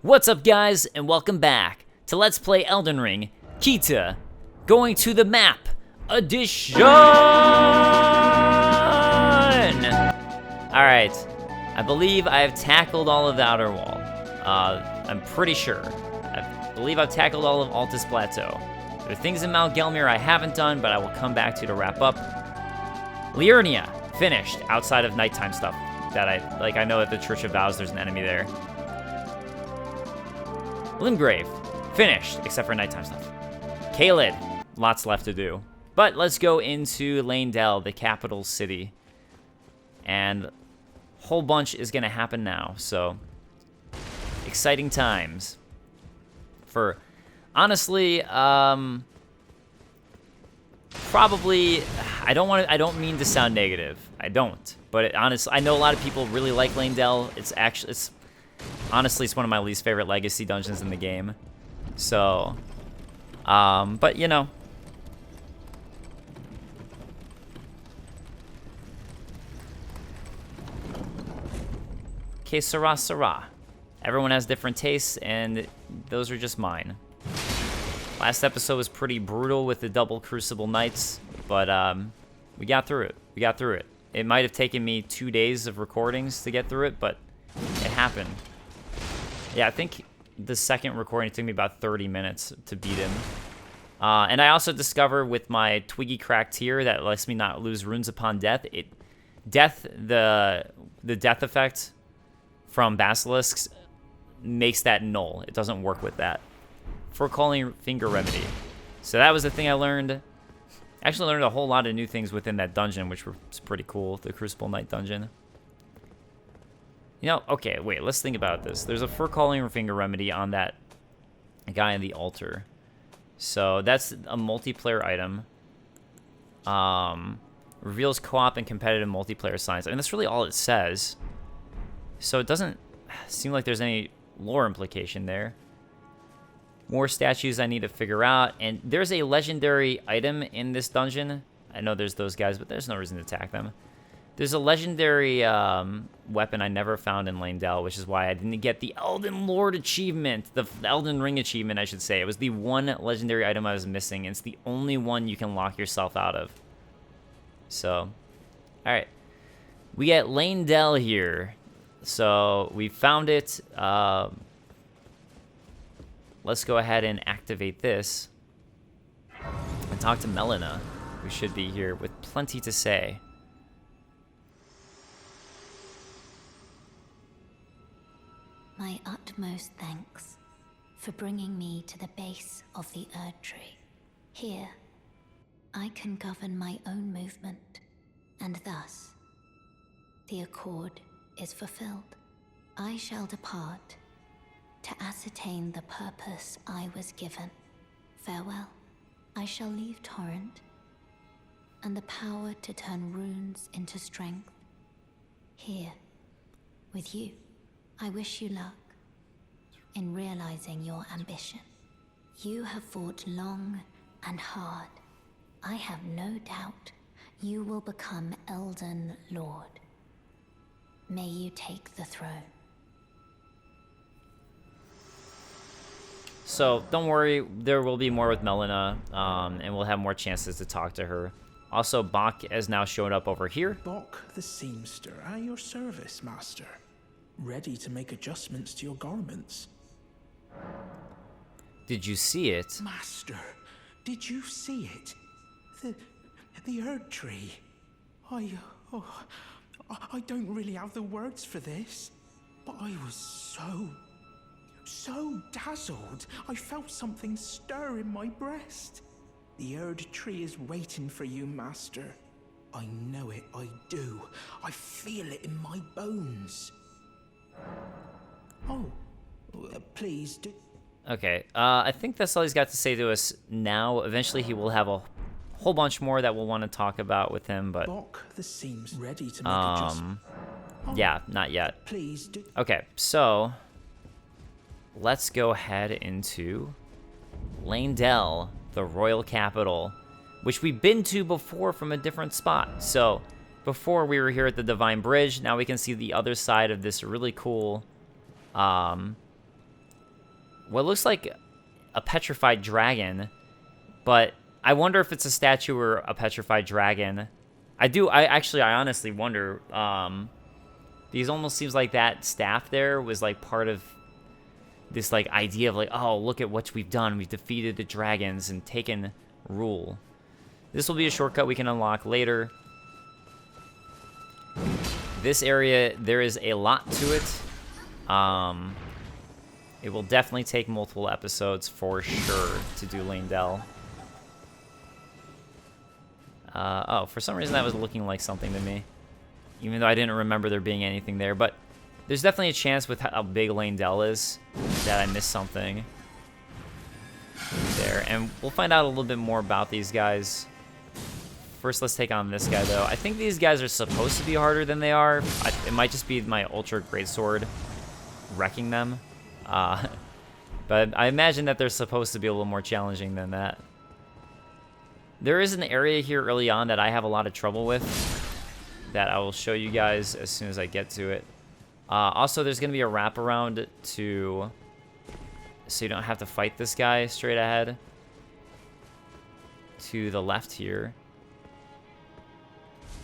What's up, guys, and welcome back to Let's Play Elden Ring, Kita, going to the map edition! Alright, I believe I have tackled all of the outer wall. I'm pretty sure. I believe I've tackled all of Altus Plateau. There are things in Mount Gelmir I haven't done, but I will come back to wrap up. Liurnia, finished, outside of nighttime stuff that I know at the Church of Vows there's an enemy there. Limgrave, finished, except for nighttime stuff. Caelid, lots left to do. But let's go into Leyndell, the capital city. And a whole bunch is going to happen now, so exciting times. For, honestly, probably, I don't mean to sound negative. I don't. But honestly, I know a lot of people really like Leyndell. Honestly, it's one of my least favorite legacy dungeons in the game. So, but you know. Que sera, sera. Everyone has different tastes, and those are just mine. Last episode was pretty brutal with the double Crucible Knights, but we got through it. We got through it. It might have taken me 2 days of recordings to get through it, but it happened. Yeah, I think the second recording took me about 30 minutes to beat him. And I also discovered with my Twiggy Crack tier that lets me not lose runes upon death. The death effect from basilisks makes that null. It doesn't work with that. For calling Finger Remedy. So that was the thing I learned. Actually learned a whole lot of new things within that dungeon, which was pretty cool. The Crucible Knight dungeon. You know, okay, wait, let's think about this. There's a Fur Calling Finger Remedy on that guy on the altar. So that's a multiplayer item. Reveals co-op and competitive multiplayer signs. I mean, that's really all it says. So it doesn't seem like there's any lore implication there. More statues I need to figure out. And there's a legendary item in this dungeon. I know there's those guys, but there's no reason to attack them. There's a legendary weapon I never found in Leyndell, which is why I didn't get the Elden Lord achievement. The Elden Ring achievement, I should say. It was the one legendary item I was missing. And it's the only one you can lock yourself out of. So, alright. We get Leyndell here. So, we found it. Let's go ahead and activate this. And talk to Melina, who should be here with plenty to say. My utmost thanks for bringing me to the base of the Erd Tree. Here, I can govern my own movement, and thus, the accord is fulfilled. I shall depart to ascertain the purpose I was given. Farewell. I shall leave Torrent, and the power to turn runes into strength. Here, with you. I wish you luck in realizing your ambition. You have fought long and hard. I have no doubt you will become Elden Lord. May you take the throne. So, don't worry, there will be more with Melina, and we'll have more chances to talk to her. Also, Bach has now shown up over here. Bach the seamster, at your service, master. Ready to make adjustments to your garments. Did you see it? Master, did you see it? The Erd Tree. I don't really have the words for this, but I was so dazzled. I felt something stir in my breast. The Erd Tree is waiting for you, master. I know it, I do. I feel it in my bones. Oh, please do. Okay, I think that's all he's got to say to us now. Eventually he will have a whole bunch more that we'll want to talk about with him, but Bach the seams ready to make adjustments. Yeah, not yet. Please do. Okay, so let's go ahead into Leyndell, the royal capital, which we've been to before from a different spot. So before we were here at the Divine Bridge, now we can see the other side of this really cool what looks like a petrified dragon, but I wonder if it's a statue or a petrified dragon. I honestly wonder. Because it almost seems like that staff there was like part of this like idea of like, oh, look at what we've done. We've defeated the dragons and taken rule. This will be a shortcut we can unlock later. This area, there is a lot to it. It will definitely take multiple episodes for sure to do Leyndell. Oh, for some reason that was looking like something to me. Even though I didn't remember there being anything there. But there's definitely a chance with how big Leyndell is that I missed something there. And we'll find out a little bit more about these guys. First, let's take on this guy, though. I think these guys are supposed to be harder than they are. It might just be my Ultra Greatsword wrecking them. But I imagine that they're supposed to be a little more challenging than that. There is an area here early on that I have a lot of trouble with that I will show you guys as soon as I get to it. Also, there's going to be a wraparound so you don't have to fight this guy straight ahead. To the left here.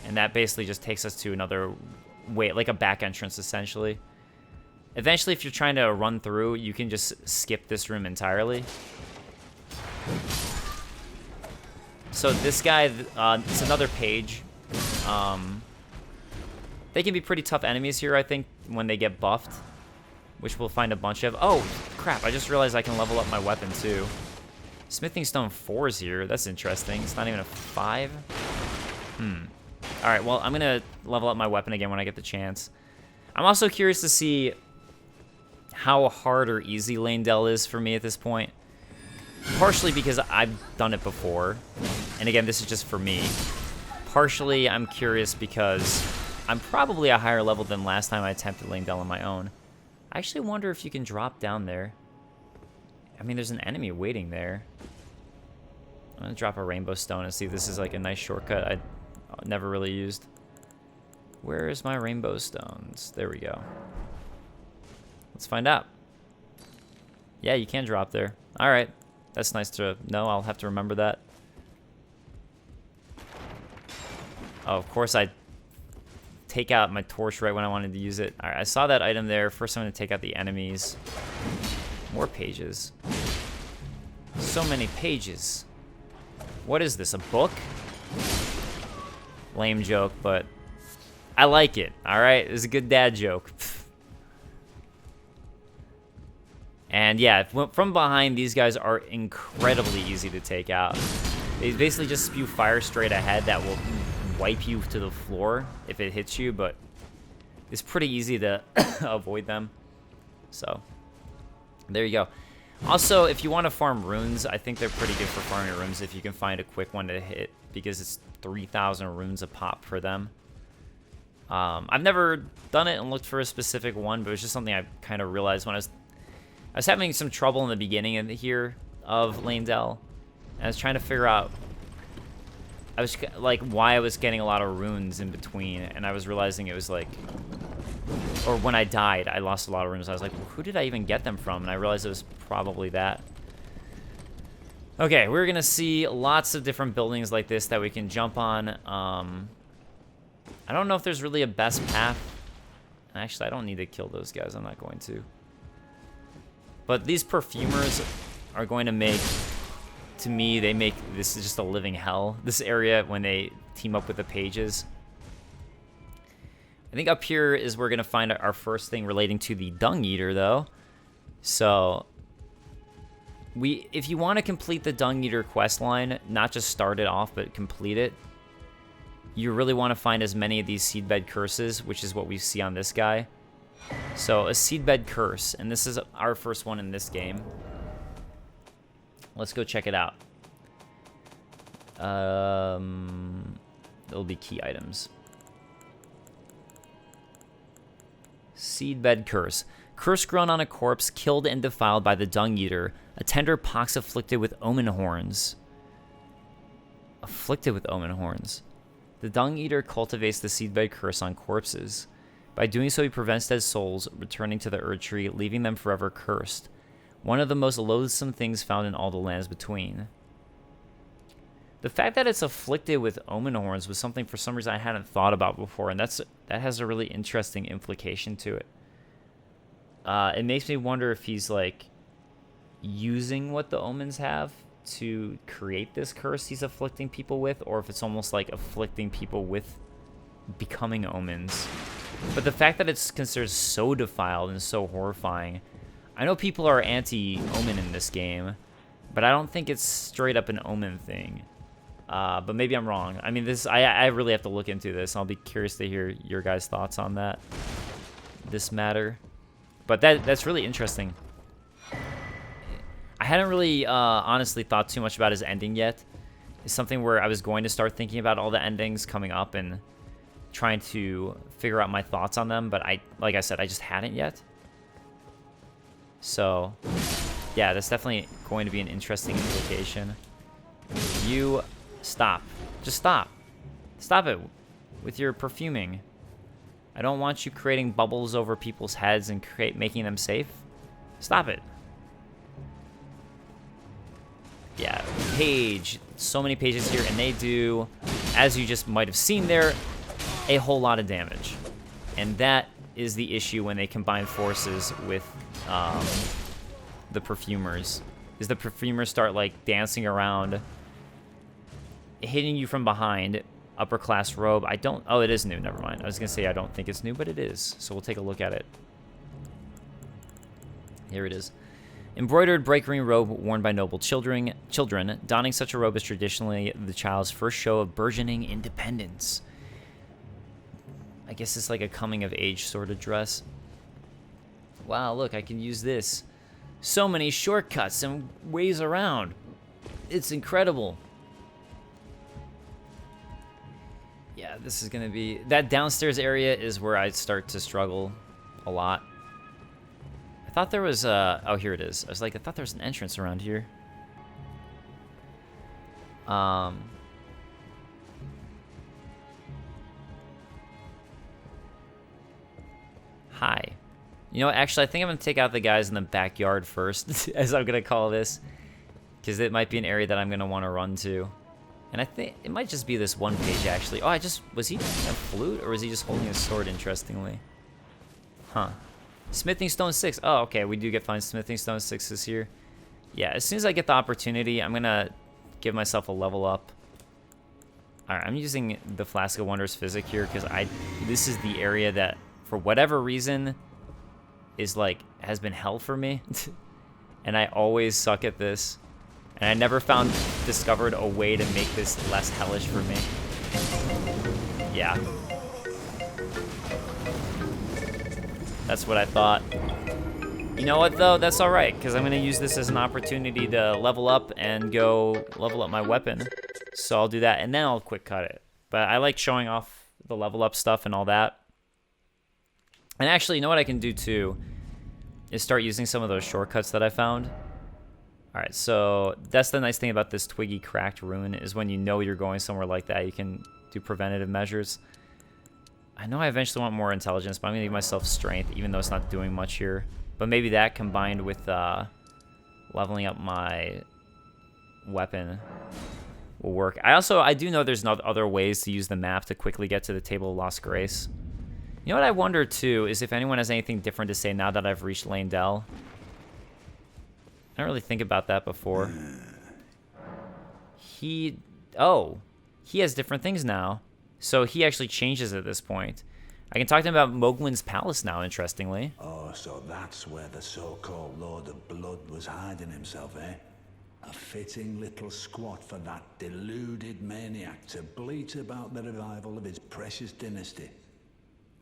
And that basically just takes us to another way, like a back entrance, essentially. Eventually, if you're trying to run through, you can just skip this room entirely. So this guy, it's another page. They can be pretty tough enemies here, I think, when they get buffed, which we'll find a bunch of. Oh, crap, I just realized I can level up my weapon, too. Smithing Stone 4 is here. That's interesting. It's not even a 5. Alright, well, I'm going to level up my weapon again when I get the chance. I'm also curious to see how hard or easy Leyndell is for me at this point. Partially because I've done it before. And again, this is just for me. Partially, I'm curious because I'm probably a higher level than last time I attempted Leyndell on my own. I actually wonder if you can drop down there. I mean, there's an enemy waiting there. I'm going to drop a Rainbow Stone and see if this is like a nice shortcut I never really used. Where is my Rainbow Stones? There we go. Let's find out. Yeah, you can drop there. Alright. That's nice to know. I'll have to remember that. Oh, of course I take out my torch right when I wanted to use it. Alright, I saw that item there. First I'm going to take out the enemies. More pages. So many pages. What is this, a book? Lame joke, but I like it, alright? It's a good dad joke. And yeah, from behind, these guys are incredibly easy to take out. They basically just spew fire straight ahead that will wipe you to the floor if it hits you, but it's pretty easy to avoid them. So, there you go. Also, if you want to farm runes, I think they're pretty good for farming runes if you can find a quick one to hit, because it's 3,000 runes a pop for them. I've never done it and looked for a specific one, but it was just something I kind of realized when I was having some trouble in the beginning of of Leyndell. And I was trying to figure out why I was getting a lot of runes in between, and I was realizing it was like, or when I died, I lost a lot of runes. I was like, well, who did I even get them from? And I realized it was probably that. Okay, we're gonna see lots of different buildings like this that we can jump on. I don't know if there's really a best path. Actually, I don't need to kill those guys. I'm not going to. But these perfumers are going to make, to me, they make this is just a living hell. This area when they team up with the pages. I think up here is where we're gonna find our first thing relating to the Dung Eater, though. So, if you want to complete the Dung Eater quest line, not just start it off, but complete it, you really want to find as many of these seedbed curses, which is what we see on this guy. So, a seedbed curse, and this is our first one in this game. Let's go check it out. It'll be key items. Seedbed curse. Curse grown on a corpse killed and defiled by the Dung Eater. A tender pox afflicted with omen horns. Afflicted with omen horns. The Dung Eater cultivates the seedbed curse on corpses. By doing so, he prevents dead souls returning to the Erd Tree, leaving them forever cursed. One of the most loathsome things found in all the lands between. The fact that it's afflicted with omen horns was something for some reason I hadn't thought about before, and that has a really interesting implication to it. It makes me wonder if he's like using what the omens have to create this curse he's afflicting people with, or if it's almost like afflicting people with becoming omens. But the fact that it's considered so defiled and so horrifying, I know people are anti-omen in this game, but I don't think it's straight up an omen thing. But maybe I'm wrong. I mean, I really have to look into this. I'll be curious to hear your guys' thoughts on this matter. But that's really interesting. I hadn't really honestly thought too much about his ending yet. It's something where I was going to start thinking about all the endings coming up and trying to figure out my thoughts on them, but like I said, I just hadn't yet. So, yeah, that's definitely going to be an interesting implication. You stop. Just stop. Stop it with your perfuming. I don't want you creating bubbles over people's heads and making them safe. Stop it. Yeah, page. So many pages here, and they do, as you just might have seen there, a whole lot of damage. And that is the issue when they combine forces with the perfumers. Is the perfumers start like dancing around, hitting you from behind. Upper class robe. Oh, it is new. Never mind. I was gonna say I don't think it's new, but it is. So we'll take a look at it. Here it is. Embroidered bright green robe worn by noble children. Donning such a robe is traditionally the child's first show of burgeoning independence. I guess it's like a coming of age sort of dress. Wow, look, I can use this. So many shortcuts and ways around. It's incredible. Yeah, this is going to be... That downstairs area is where I start to struggle a lot. I thought there was a... Oh, here it is. I was like, I thought there was an entrance around here. Hi. You know what, actually, I think I'm going to take out the guys in the backyard first, as I'm going to call this. Because it might be an area that I'm going to want to run to. And I think it might just be this one page, actually. Oh, was he playing a flute, or was he just holding a sword, interestingly? Huh. Smithing Stone 6. Oh, okay, we do get fine Smithing Stone 6s here. Yeah, as soon as I get the opportunity, I'm going to give myself a level up. Alright, I'm using the Flask of Wonders Physic here, because this is the area that, for whatever reason, has been hell for me. And I always suck at this. And I never discovered a way to make this less hellish for me. Yeah. That's what I thought. You know what, though? That's alright, because I'm going to use this as an opportunity to level up and go level up my weapon. So I'll do that, and then I'll quick cut it. But I like showing off the level up stuff and all that. And actually, you know what I can do, too? Is start using some of those shortcuts that I found. Alright, so that's the nice thing about this Twiggy Cracked rune, is when you know you're going somewhere like that, you can do preventative measures. I know I eventually want more intelligence, but I'm going to give myself strength, even though it's not doing much here. But maybe that combined with leveling up my weapon will work. I do know there's other ways to use the map to quickly get to the Table of Lost Grace. You know what I wonder, too, is if anyone has anything different to say now that I've reached Leyndell. I didn't really think about that before. He has different things now. So he actually changes at this point. I can talk to him about Mogwin's palace now, interestingly. Oh, so that's where the so-called Lord of Blood was hiding himself, eh? A fitting little squat for that deluded maniac to bleat about the revival of his precious dynasty,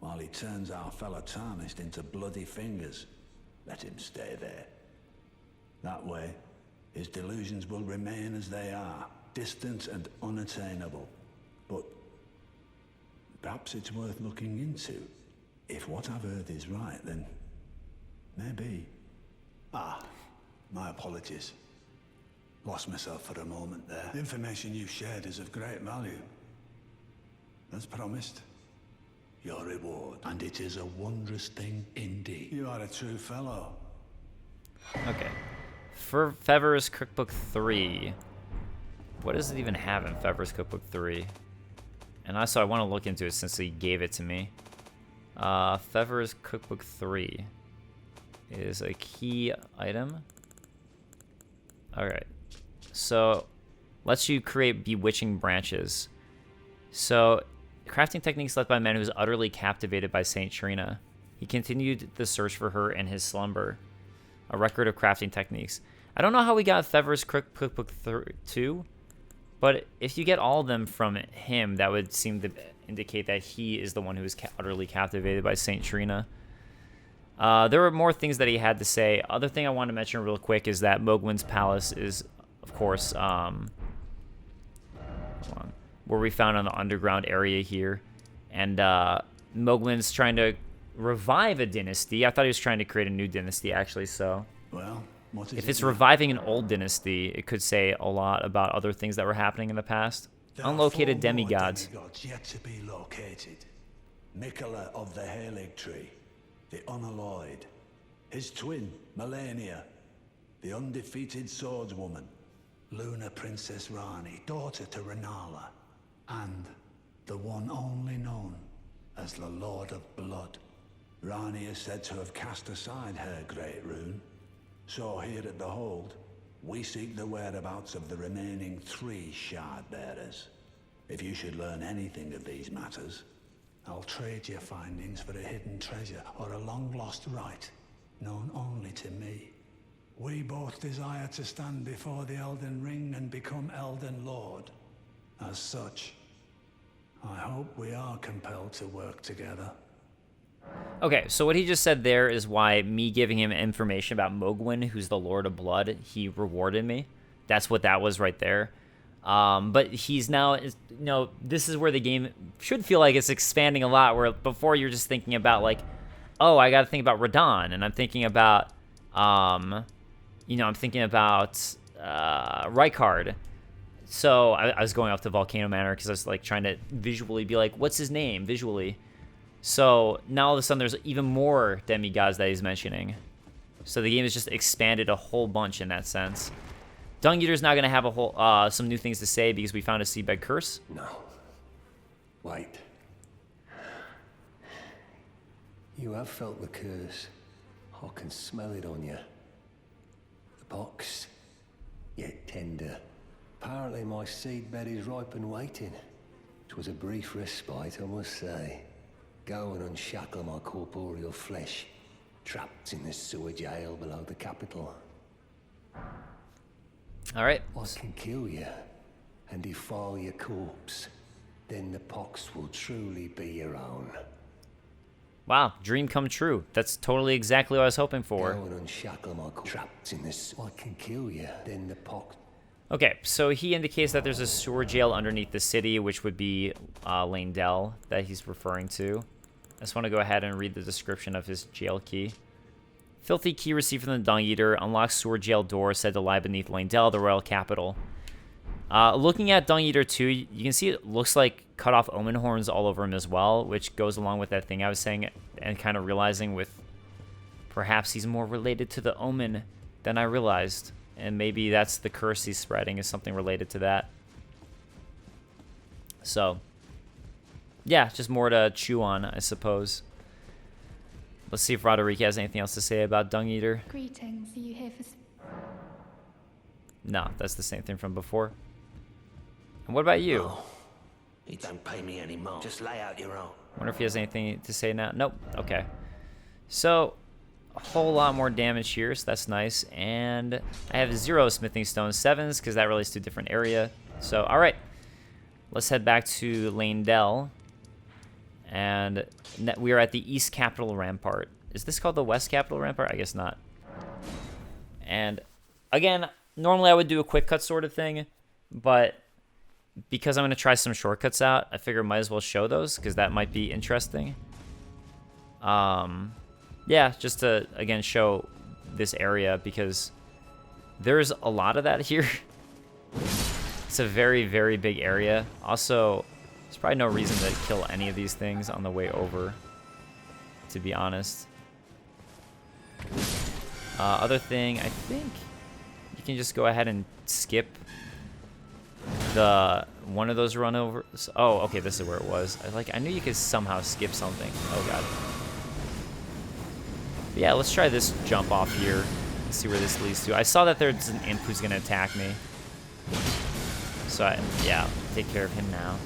while he turns our fellow Tarnished into bloody fingers. Let him stay there. That way, his delusions will remain as they are, distant and unattainable. But perhaps it's worth looking into. If what I've heard is right, then maybe... my apologies. Lost myself for a moment there. The information you shared is of great value. As promised, your reward. And it is a wondrous thing indeed. You are a true fellow. Okay. for Fever's Cookbook 3. What does it even have in Fever's Cookbook 3? And also, I want to look into it since he gave it to me. Fever's Cookbook 3 is a key item. Alright. So, lets you create bewitching branches. So, crafting techniques led by a man who was utterly captivated by Saint Trina. He continued the search for her in his slumber. A record of crafting techniques. I don't know how we got Fever's Cookbook 2, but if you get all of them from him, that would seem to indicate that he is the one who was utterly captivated by Saint Trina. There were more things that he had to say. Other thing I want to mention real quick is that Mogwin's palace is, of course, where we found on the underground area here. And Mogwin's trying to revive a dynasty. I thought he was trying to create a new dynasty, actually, so... Well, what is if it it's now? reviving an old dynasty, it could say a lot about other things that were happening in the past. There are Unlocated 4 demigods. more demigods yet to be located. Mikola of the Halig Tree, the Unalloyed, his twin, Melania, the undefeated swordswoman, Luna Princess Rani, daughter to Renala, and the one only known as the Lord of Blood. Rani is said to have cast aside her great rune. So here at the Hold, we seek the whereabouts of the remaining 3 shard bearers. If you should learn anything of these matters, I'll trade your findings for a hidden treasure or a long-lost right, known only to me. We both desire to stand before the Elden Ring and become Elden Lord. As such, I hope we are compelled to work together. Okay, so what he just said there is why me giving him information about Mogwin, who's the Lord of Blood, he rewarded me. That's what that was right there. But he's now, this is where the game should feel like it's expanding a lot, where before you're just thinking about, like, oh, I got to think about Radon, and I'm thinking about, I'm thinking about Rykard. So I was going off to Volcano Manor because I was, like, trying to visually be like, what's his name, visually? So now all of a sudden there's even more demigods that he's mentioning. So the game has just expanded a whole bunch in that sense. Dung Eater's now going to have a whole some new things to say because we found a seabed curse. No. Wait. You have felt the curse. I can smell it on you. The box, yet tender. Apparently my seedbed is ripe and waiting. 'Twas a brief respite, I must say. Go and unshackle my corporeal flesh, trapped in the sewer jail below the capital. All right. I can kill you and defile your corpse. Then the pox will truly be your own. Wow, dream come true. That's totally exactly what I was hoping for. Go and unshackle my trapped in this. I can kill you. Then the pox. Okay, so he indicates that there's a sewer jail underneath the city, which would be Leyndell that he's referring to. I just want to go ahead and read the description of his jail key. Filthy key received from the Dung Eater. Unlocks sewer jail door said to lie beneath Leyndell, the royal capital. Looking at Dung Eater 2, you can see it looks like cut off omen horns all over him as well, which goes along with that thing I was saying and kind of realizing with perhaps he's more related to the omen than I realized. And maybe that's the curse he's spreading is something related to that. So, yeah, just more to chew on, I suppose. Let's see if Roderick has anything else to say about Dung Eater. Greetings, are you here for... No, that's the same thing from before. And what about you? Oh, you don't pay me anymore. Just lay out your own. Wonder if he has anything to say now. Nope. Okay. So, a whole lot more damage here, so that's nice. And I have 0 smithing stone 7s because that relates to a different area. So, all right. Let's head back to Leyndell. And we are at the East Capital Rampart. Is this called the West Capital Rampart? I guess not. And again, normally I would do a quick cut sort of thing, but because I'm going to try some shortcuts out, I figure I might as well show those because that might be interesting. Yeah, just to, again, show this area because there's a lot of that here. It's a very, very big area. Also, there's probably no reason to kill any of these things on the way over, to be honest. Other thing, I think you can just go ahead and skip the one of those run overs. Oh, okay, this is where it was. I knew you could somehow skip something. Oh god. But yeah, let's try this jump off here. Let's see where this leads to. I saw that there's an imp who's gonna attack me. So yeah, take care of him now.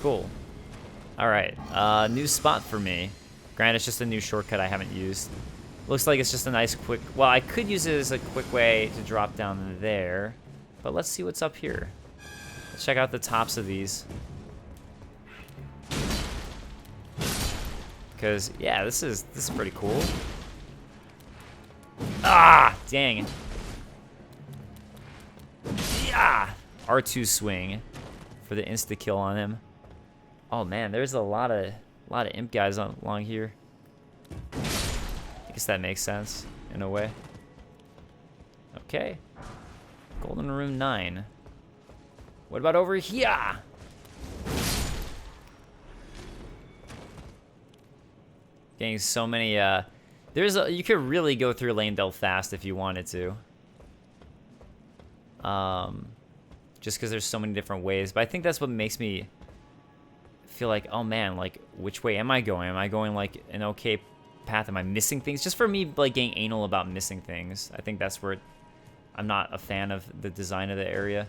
Cool. Alright, new spot for me. Granted, it's just a new shortcut I haven't used. Looks like it's just a nice quick... Well, I could use it as a quick way to drop down there. But let's see what's up here. Let's check out the tops of these. Because, yeah, this is pretty cool. Ah! Dang. Yeah! R2 swing for the insta-kill on him. Oh, man, there's a lot of imp guys along here. I guess that makes sense, in a way. Okay. Golden Room 9. What about over here? Getting so many, you could really go through Leyndell fast if you wanted to. Just because there's so many different ways. But I think that's what makes me feel like, oh man, like, which way am I going? Am I going, like, an okay path? Am I missing things? Just for me, like, getting anal about missing things. I think that's where I'm not a fan of the design of the area.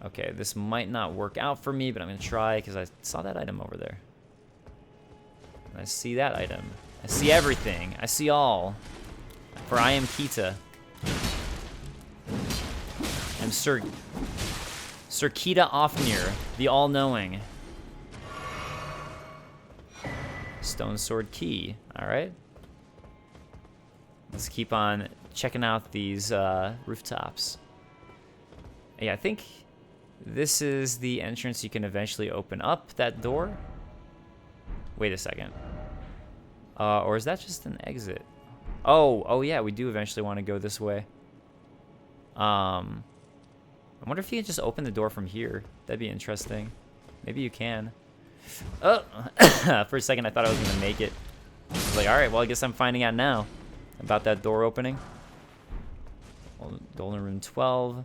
Okay, this might not work out for me, but I'm going to try because I saw that item over there. I see that item. I see everything. I see all. For I am Kita. I'm Sir Kita Ofnir, the all-knowing. Stone Sword Key. Alright. Let's keep on checking out these rooftops. Yeah, I think this is the entrance you can eventually open up that door. Wait a second. Or is that just an exit? Oh yeah, we do eventually want to go this way. I wonder if you can just open the door from here. That'd be interesting. Maybe you can. Oh, for a second I thought I was gonna make it. I was like, all right, well I guess I'm finding out now about that door opening. Golden Room 12.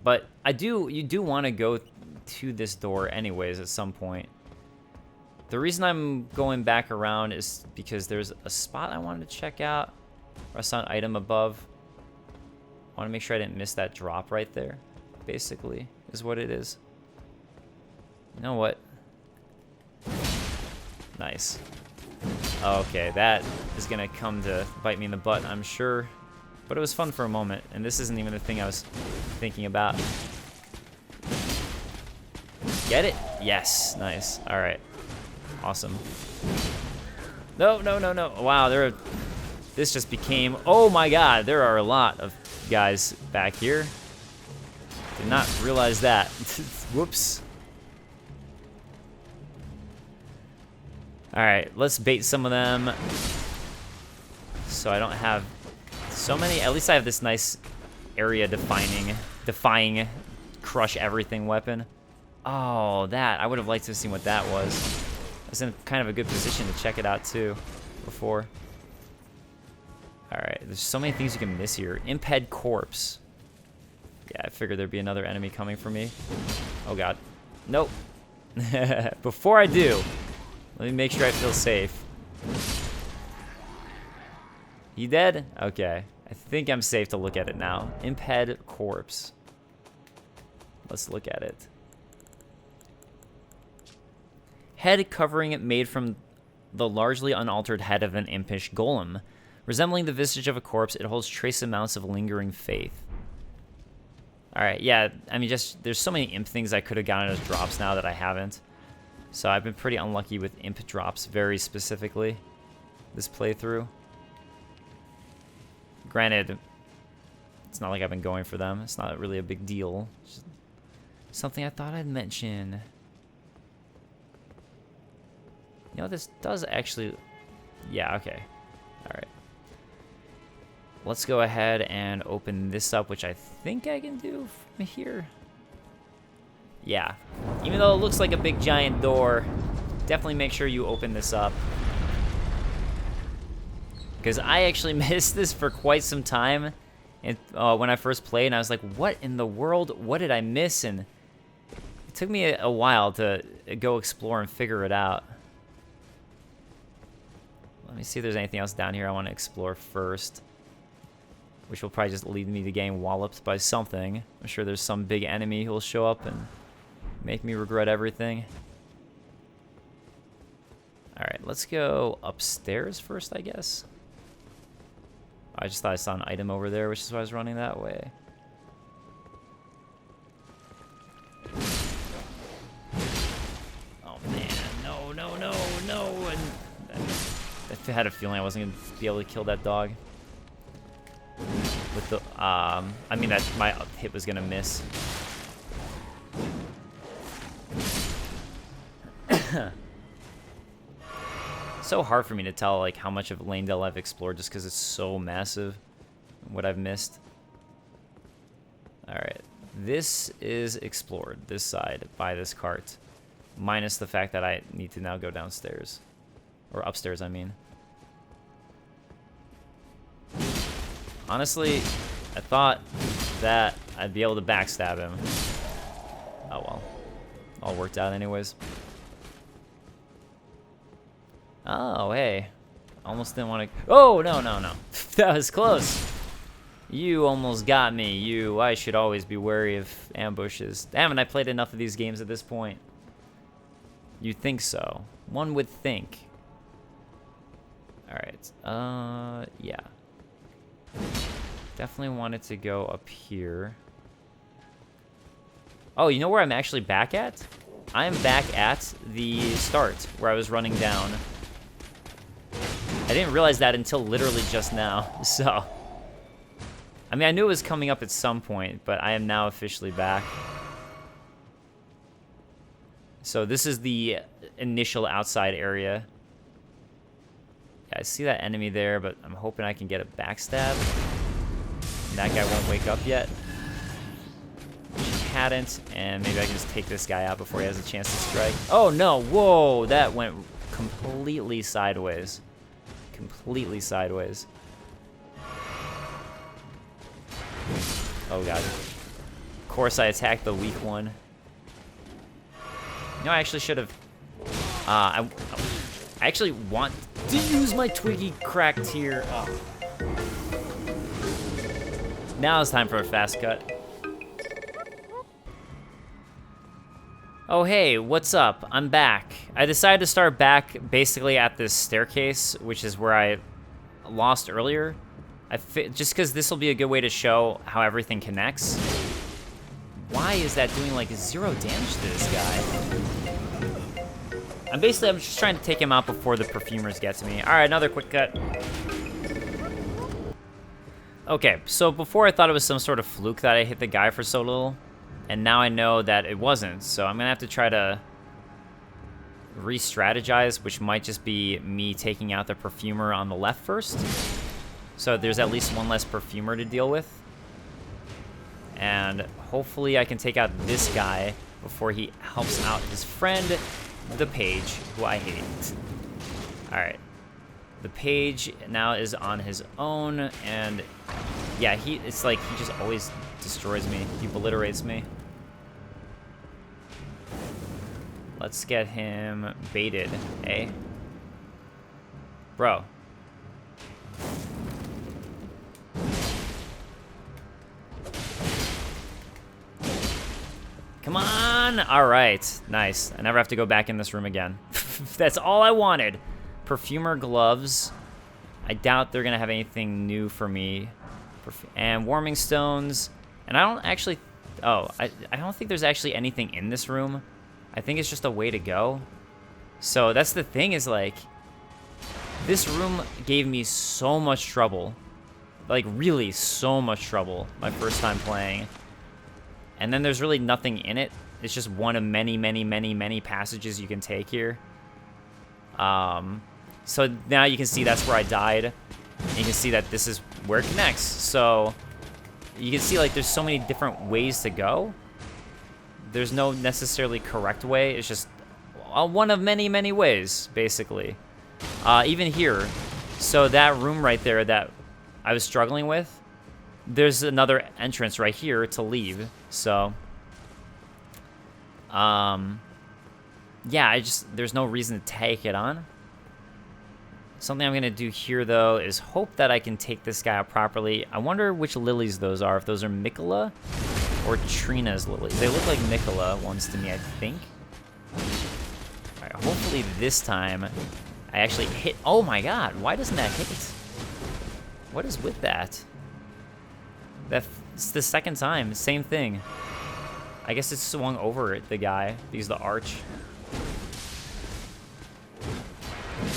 But you do want to go to this door anyways at some point. The reason I'm going back around is because there's a spot I wanted to check out. Or I saw an item above. I want to make sure I didn't miss that drop right there, basically, is what it is. You know what? Nice. Okay, that is going to come to bite me in the butt, I'm sure. But it was fun for a moment, and this isn't even the thing I was thinking about. Get it? Yes. Nice. All right. Awesome. No. Wow, this just became... Oh my god, there are a lot of guys back here. Did not realize that. Whoops. All right, let's bait some of them. So I don't have so many. At least I have this nice area defying, crush everything weapon. Oh, that. I would have liked to have seen what that was. I was in kind of a good position to check it out too before. Alright, there's so many things you can miss here. Imped Corpse. Yeah, I figured there'd be another enemy coming for me. Oh god. Nope. Before I do, let me make sure I feel safe. You dead? Okay. I think I'm safe to look at it now. Imped Corpse. Let's look at it. Head covering made from the largely unaltered head of an impish golem. Resembling the visage of a corpse, it holds trace amounts of lingering faith. Alright, yeah, I mean, just there's so many imp things I could have gotten as drops now that I haven't. So I've been pretty unlucky with imp drops very specifically this playthrough. Granted, it's not like I've been going for them. It's not really a big deal. Just something I thought I'd mention. You know, this does actually... Yeah, okay. Alright. Let's go ahead and open this up, which I think I can do from here. Yeah. Even though it looks like a big giant door, definitely make sure you open this up. Because I actually missed this for quite some time and, when I first played, and I was like, what in the world? What did I miss? And it took me a while to go explore and figure it out. Let me see if there's anything else down here I want to explore first. Which will probably just lead me to getting walloped by something. I'm sure there's some big enemy who will show up and make me regret everything. Alright, let's go upstairs first, I guess. I just thought I saw an item over there, which is why I was running that way. Oh man, no, no, no, no! And I had a feeling I wasn't gonna be able to kill that dog. With the, I mean that my hit was gonna miss. So hard for me to tell like how much of Leyndell I've explored just because it's so massive. What I've missed. All right, this is explored. This side by this cart, minus the fact that I need to now go downstairs, or upstairs. I mean. Honestly, I thought that I'd be able to backstab him. Oh well, all worked out anyways. Oh, hey. Almost didn't want to... Oh, no, no, no. That was close. You almost got me. I should always be wary of ambushes. Haven't I played enough of these games at this point? You'd think so. One would think. Alright. Yeah. Definitely wanted to go up here. Oh, you know where I'm actually back at? I am back at the start, where I was running down. I didn't realize that until literally just now, so. I mean, I knew it was coming up at some point, but I am now officially back. So this is the initial outside area. Yeah, I see that enemy there, but I'm hoping I can get a backstab. And that guy won't wake up yet. He hadn't, and maybe I can just take this guy out before he has a chance to strike. Oh no, whoa, that went completely sideways. Completely sideways. Oh god. Of course I attacked the weak one. You know, I actually should have... I actually want to use my Twiggy cracked here. Oh. Now it's time for a fast cut. Oh hey, what's up? I'm back. I decided to start back basically at this staircase, which is where I lost earlier. Just because this will be a good way to show how everything connects. Why is that doing like 0 damage to this guy? I'm just trying to take him out before the perfumers get to me. All right, another quick cut. Okay, so before I thought it was some sort of fluke that I hit the guy for so little. And now I know that it wasn't, so I'm gonna have to try to re-strategize, which might just be me taking out the perfumer on the left first. So there's at least one less perfumer to deal with. And hopefully I can take out this guy before he helps out his friend, the page, who I hate. Alright. The page now is on his own, and yeah, it's like he just always destroys me. He obliterates me. Let's get him baited, eh? Bro. Come on! Alright, nice. I never have to go back in this room again. That's all I wanted. Perfumer gloves. I doubt they're gonna have anything new for me. And warming stones. And I don't actually... Oh, I don't think there's actually anything in this room. I think it's just a way to go. So that's the thing, is like... This room gave me so much trouble. Like, really so much trouble my first time playing. And then there's really nothing in it. It's just one of many, many, many, many passages you can take here. So now you can see that's where I died. And you can see that this is where it connects. So you can see like there's so many different ways to go. There's no necessarily correct way. It's just one of many, many ways, basically. Even here. So that room right there that I was struggling with, there's another entrance right here to leave. So, yeah, there's no reason to take it on. Something I'm going to do here, though, is hope that I can take this guy out properly. I wonder which lilies those are, if those are Mikola or Trina's lilies. They look like Mikola ones to me, I think. All right, hopefully this time I actually hit. Oh my god, why doesn't that hit? What is with that? It's the second time, same thing. I guess it swung over the guy because the arch.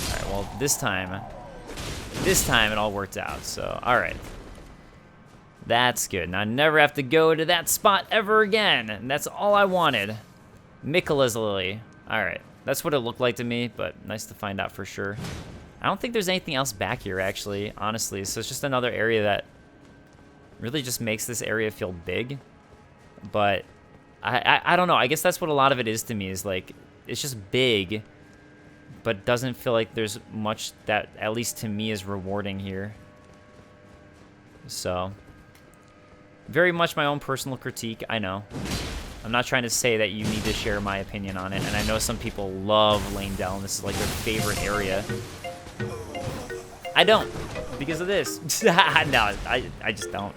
Alright, well, this time it all worked out, so, alright. That's good. Now I never have to go to that spot ever again, and that's all I wanted. Mikola's lily. Alright, that's what it looked like to me, but nice to find out for sure. I don't think there's anything else back here, actually, honestly, so it's just another area that really just makes this area feel big, but I don't know. I guess that's what a lot of it is to me, is like, it's just big, but doesn't feel like there's much that, at least to me, is rewarding here. So, very much my own personal critique, I know. I'm not trying to say that you need to share my opinion on it, and I know some people love Leyndell, and this is like their favorite area. I don't, because of this. No, I just don't.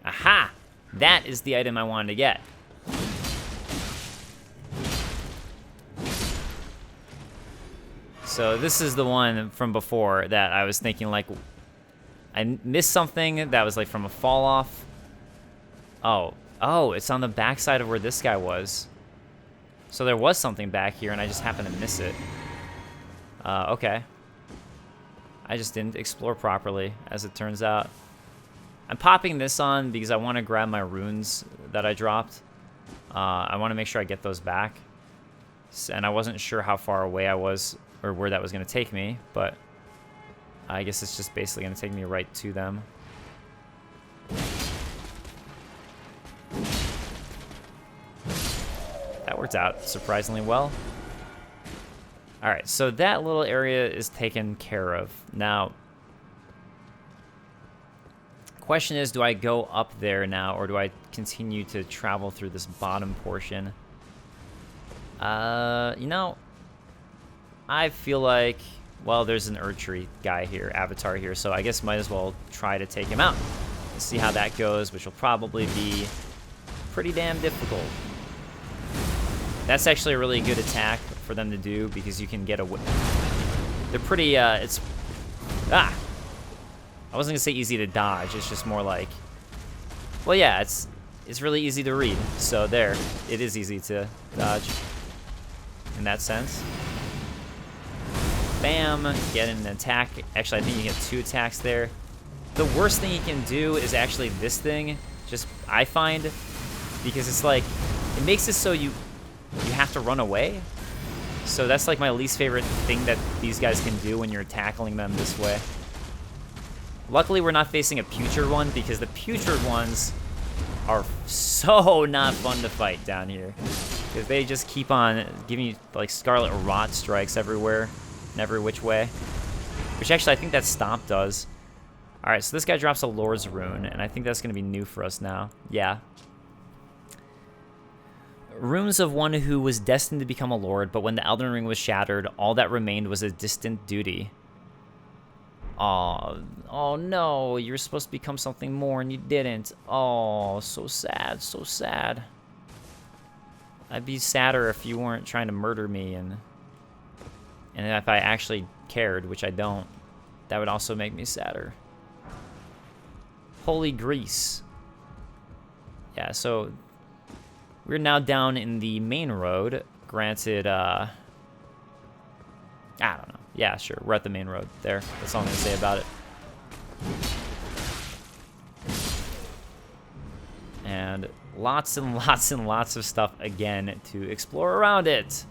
Aha! That is the item I wanted to get. So this is the one from before that I was thinking, like, I missed something that was like from a fall off. Oh, it's on the backside of where this guy was. So there was something back here and I just happened to miss it. Okay. I just didn't explore properly, as it turns out. I'm popping this on because I want to grab my runes that I dropped. I want to make sure I get those back. And I wasn't sure how far away I was or where that was going to take me, but I guess it's just basically going to take me right to them. That worked out surprisingly well. All right, so that little area is taken care of. Now, question is, do I go up there now, or do I continue to travel through this bottom portion? You know, I feel like, well, there's an Erdtree guy here, avatar here, so I guess might as well try to take him out. Let's see how that goes, which will probably be pretty damn difficult. That's actually a really good attack for them to do, because you can get away. They're pretty, I wasn't gonna say easy to dodge, it's just more like, well, yeah, it's really easy to read, so there, it is easy to dodge in that sense. Bam, get an attack. Actually, I think you get 2 attacks there. The worst thing you can do is actually this thing, just, I find, because it's like, it makes it so you have to run away. So that's like my least favorite thing that these guys can do when you're tackling them this way. Luckily, we're not facing a putrid one, because the putrid ones are so not fun to fight down here. Because they just keep on giving you like scarlet rot strikes everywhere, in every which way. Which actually, I think that Stomp does. Alright, so this guy drops a Lord's Rune, and I think that's going to be new for us now. Yeah. Runes of one who was destined to become a lord, but when the Elden Ring was shattered, all that remained was a distant duty. Oh no, you were supposed to become something more and you didn't. Oh, so sad, so sad. I'd be sadder if you weren't trying to murder me, and if I actually cared, which I don't, that would also make me sadder. Holy Grease. Yeah, so we're now down in the main road. Granted, I don't know. Yeah, sure. We're at the main road there. That's all I'm going to say about it. And lots and lots and lots of stuff, again, to explore around it.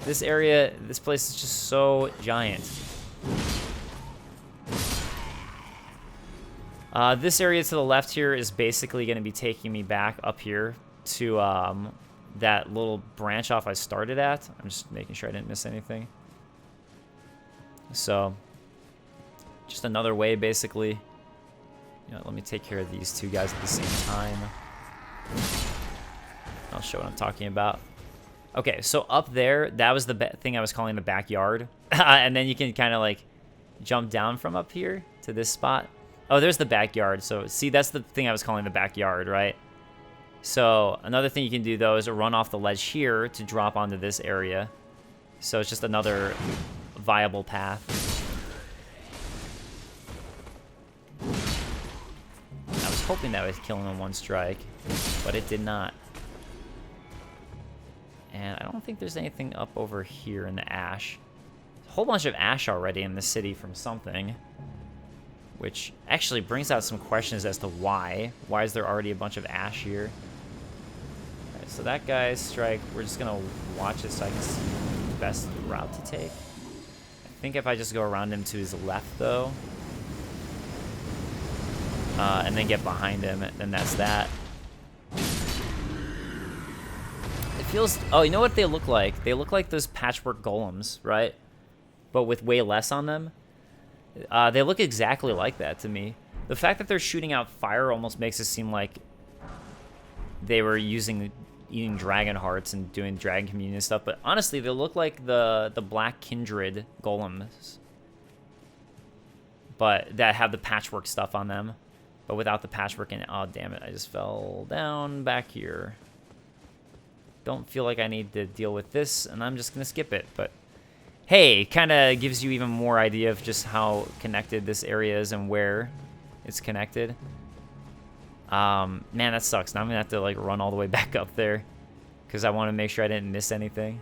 This area, this place is just so giant. This area to the left here is basically going to be taking me back up here to that little branch off I started at. I'm just making sure I didn't miss anything. So, just another way, basically. You know, let me take care of these two guys at the same time. I'll show what I'm talking about. Okay, so up there, that was the thing I was calling the backyard. And then you can kind of like jump down from up here to this spot. Oh, there's the backyard. So, see, that's the thing I was calling the backyard, right? So, another thing you can do, though, is run off the ledge here to drop onto this area. So, it's just another viable path. I was hoping that would kill him in one strike, but it did not. And I don't think there's anything up over here in the ash. A whole bunch of ash already in the city from something, which actually brings out some questions as to why. Why is there already a bunch of ash here? All right, so that guy's strike, we're just gonna watch it so I can see the best route to take. I think if I just go around him to his left, though, and then get behind him, then that's that. It feels... Oh, you know what they look like? They look like those patchwork golems, right? But with way less on them. They look exactly like that to me. The fact that they're shooting out fire almost makes it seem like they were eating dragon hearts and doing dragon communion stuff. But honestly, they look like the Black Kindred golems, but that have the patchwork stuff on them, but without the patchwork in it. Oh, damn it. I just fell down back here. Don't feel like I need to deal with this, and I'm just going to skip it. But hey, kind of gives you even more idea of just how connected this area is and where it's connected. Man, that sucks. Now I'm going to have to like run all the way back up there because I want to make sure I didn't miss anything.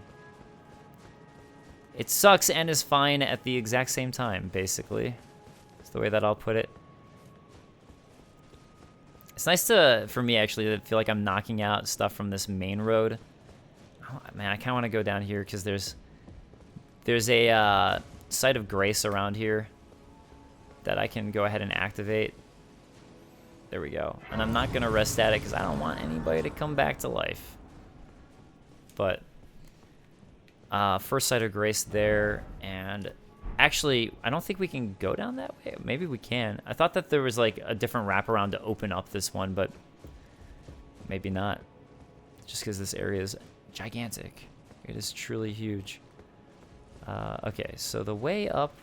It sucks and is fine at the exact same time, basically. That's the way that I'll put it. It's nice for me, actually, to feel like I'm knocking out stuff from this main road. Oh, man, I kind of want to go down here because there's a site of grace around here that I can go ahead and activate. There we go. And I'm not going to rest at it because I don't want anybody to come back to life. But first site of grace there. And actually, I don't think we can go down that way. Maybe we can. I thought that there was like a different wraparound to open up this one, but maybe not. Just because this area is gigantic. It is truly huge. Okay, so the way up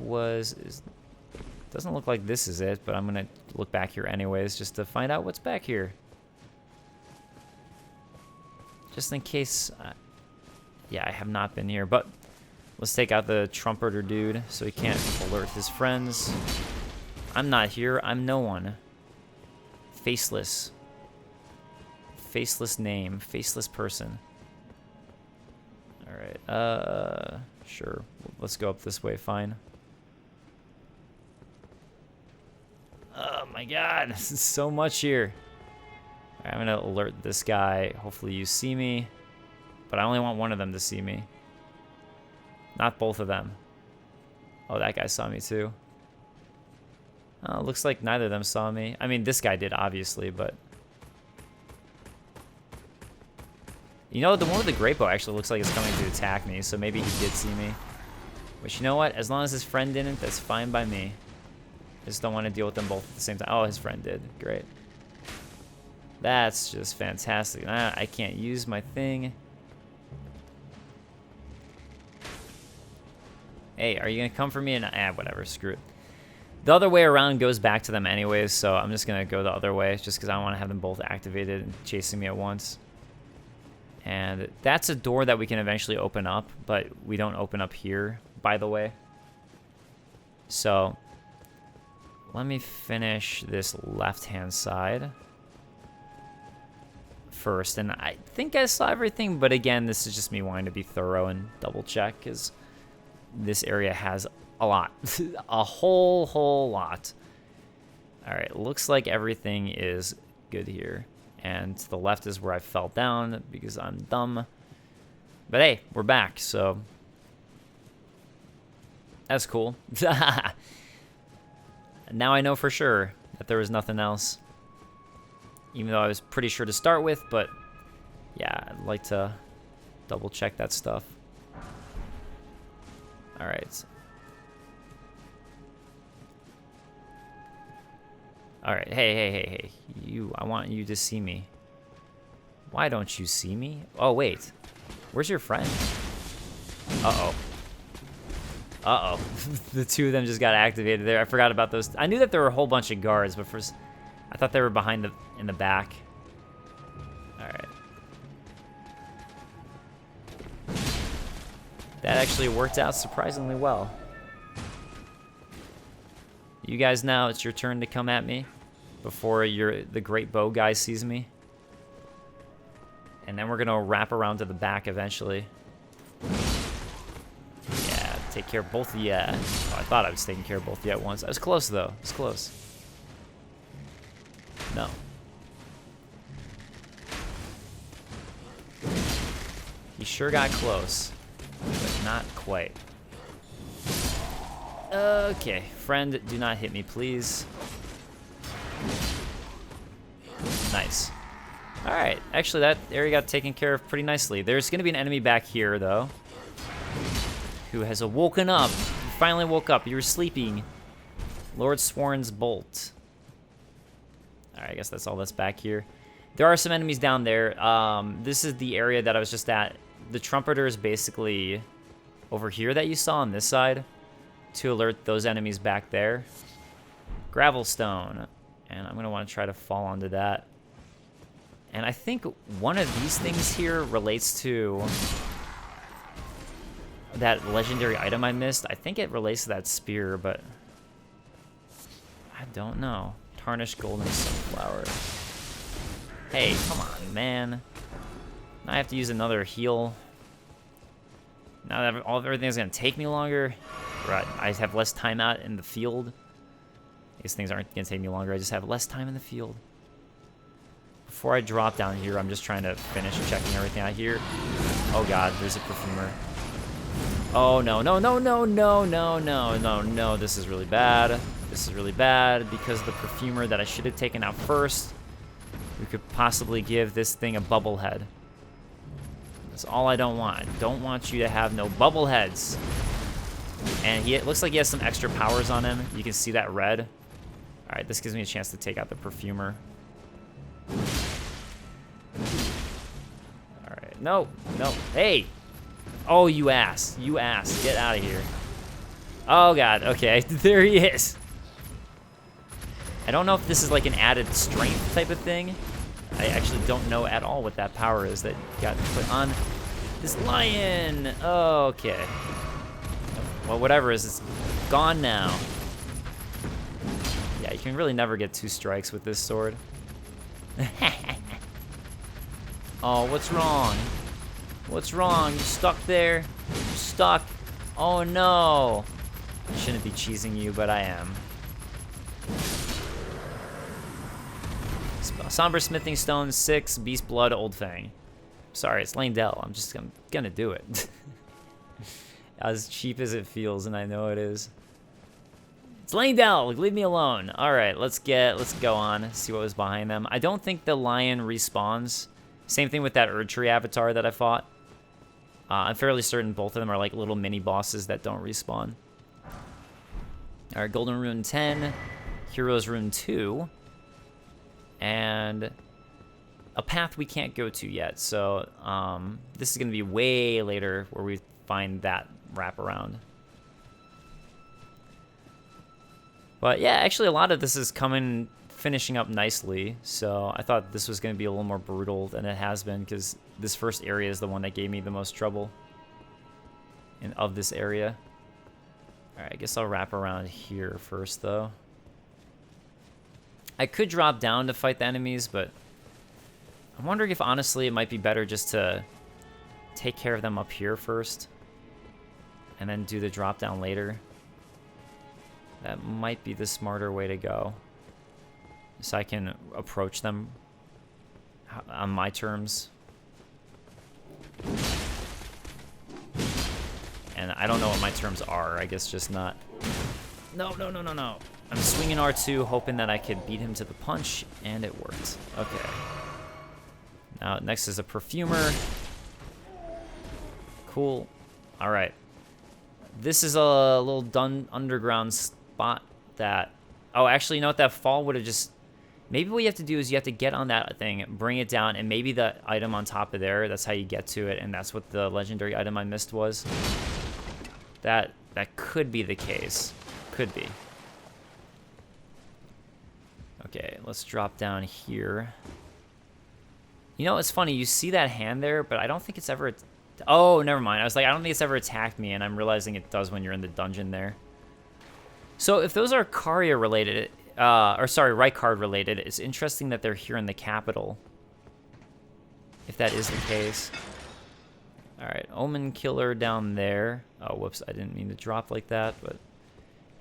doesn't look like this is it, but I'm gonna look back here anyways just to find out what's back here. Just in case, yeah, I have not been here, but let's take out the trumpeter dude so he can't alert his friends. I'm not here, I'm no one. Faceless. Faceless name, faceless person. Alright, sure. Let's go up this way, fine. Oh my god, this is so much here. Right, I'm gonna alert this guy. Hopefully you see me. But I only want one of them to see me. Not both of them. Oh, that guy saw me too. Looks like neither of them saw me. I mean, this guy did, obviously, but... You know, the one with the great bow actually looks like it's coming to attack me, so maybe he did see me. Which, you know what? As long as his friend didn't, that's fine by me. I just don't want to deal with them both at the same time. Oh, his friend did. Great. That's just fantastic. I can't use my thing. Hey, are you going to come for me? And whatever. Screw it. The other way around goes back to them anyways, so I'm just going to go the other way just because I want to have them both activated and chasing me at once. And that's a door that we can eventually open up, but we don't open up here, by the way. So, let me finish this left-hand side first. And I think I saw everything, but again, this is just me wanting to be thorough and double-check, because this area has a lot. A whole lot. Alright, looks like everything is good here. And to the left is where I fell down because I'm dumb. But hey, we're back, so that's cool. Now I know for sure. that there was nothing else. Even though I was pretty sure to start with, but yeah, I'd like to double check that stuff. All right. All right, hey. I want you to see me. Why don't you see me? Oh, wait. Where's your friend? Uh-oh. Uh-oh. The two of them just got activated there. I forgot about those. I knew that there were a whole bunch of guards, but first, I thought they were in the back. All right. That actually worked out surprisingly well. You guys now, it's your turn to come at me before the great bow guy sees me. And then we're gonna wrap around to the back eventually. Yeah, take care of both of you. Oh, I thought I was taking care of both of you at once. I was close though, I was close. No. He sure got close, but not quite. Okay, friend, do not hit me, please. Nice. All right, actually that area got taken care of pretty nicely. There's gonna be an enemy back here though, who has woken up. You finally woke up, you were sleeping. Lord Sworn's Bolt. All right, I guess that's all that's back here. There are some enemies down there. This is the area that I was just at. The trumpeter is basically over here that you saw on this side to alert those enemies back there. Gravelstone, and I'm gonna want to try to fall onto that. And I think one of these things here relates to that legendary item I missed. I think it relates to that spear, but I don't know. Tarnished golden sunflower. Hey, come on, man. Now I have to use another heal. Now that everything's gonna take me longer. Right, I have less time out in the field. These things aren't gonna take me longer. I just have less time in the field. Before I drop down here, I'm just trying to finish checking everything out here. Oh god, there's a perfumer. Oh no, no, this is really bad. This is really bad because the perfumer that I should have taken out first, we could possibly give this thing a bubble head. That's all I don't want. I don't want you to have no bubble heads. And it looks like he has some extra powers on him. You can see that red. All right, this gives me a chance to take out the perfumer. All right, no, hey. Oh, you ass, get out of here. Oh god, okay, there he is. I don't know if this is like an added strength type of thing. I actually don't know at all what that power is that got put on this lion. Okay. Well, whatever it is, it's gone now. Yeah, you can really never get 2 strikes with this sword. Oh, what's wrong? What's wrong? You stuck there? You're stuck? Oh no. I shouldn't be cheesing you, but I am. Somber Smithing Stone 6, Beast Blood, Old Fang. Sorry, it's Leyndell. I'm gonna do it. As cheap as it feels, and I know it is. It's Leyndell, leave me alone. All right, let's go on, see what was behind them. I don't think the lion respawns. Same thing with that Erdtree avatar that I fought. I'm fairly certain both of them are like little mini bosses that don't respawn. All right, Golden Rune 10, Heroes Rune 2, and a path we can't go to yet. So this is gonna be way later where we find that wraparound. But yeah, actually a lot of this is finishing up nicely. So I thought this was gonna be a little more brutal than it has been because this first area is the one that gave me the most trouble of this area. All right, I guess I'll wrap around here first though. I could drop down to fight the enemies, but I'm wondering if honestly it might be better just to take care of them up here first and then do the drop down later. That might be the smarter way to go, so I can approach them on my terms. And I don't know what my terms are. I guess just not. No. I'm swinging R2, hoping that I could beat him to the punch, and it worked. Okay. Now, next is a perfumer. Cool. All right. This is a little underground spot that... Oh, actually, you know what? That fall would have just... Maybe what you have to do is you have to get on that thing, bring it down, and maybe the item on top of there, that's how you get to it, and that's what the legendary item I missed was. That could be the case. Could be. Okay, let's drop down here. You know, it's funny. You see that hand there, but I don't think it's ever... Oh, never mind. I was like, I don't think it's ever attacked me, and I'm realizing it does when you're in the dungeon there. So if those are Karya related, or sorry, Rykard related, it's interesting that they're here in the capital. If that is the case. Alright, Omen Killer down there. Oh, whoops, I didn't mean to drop like that, but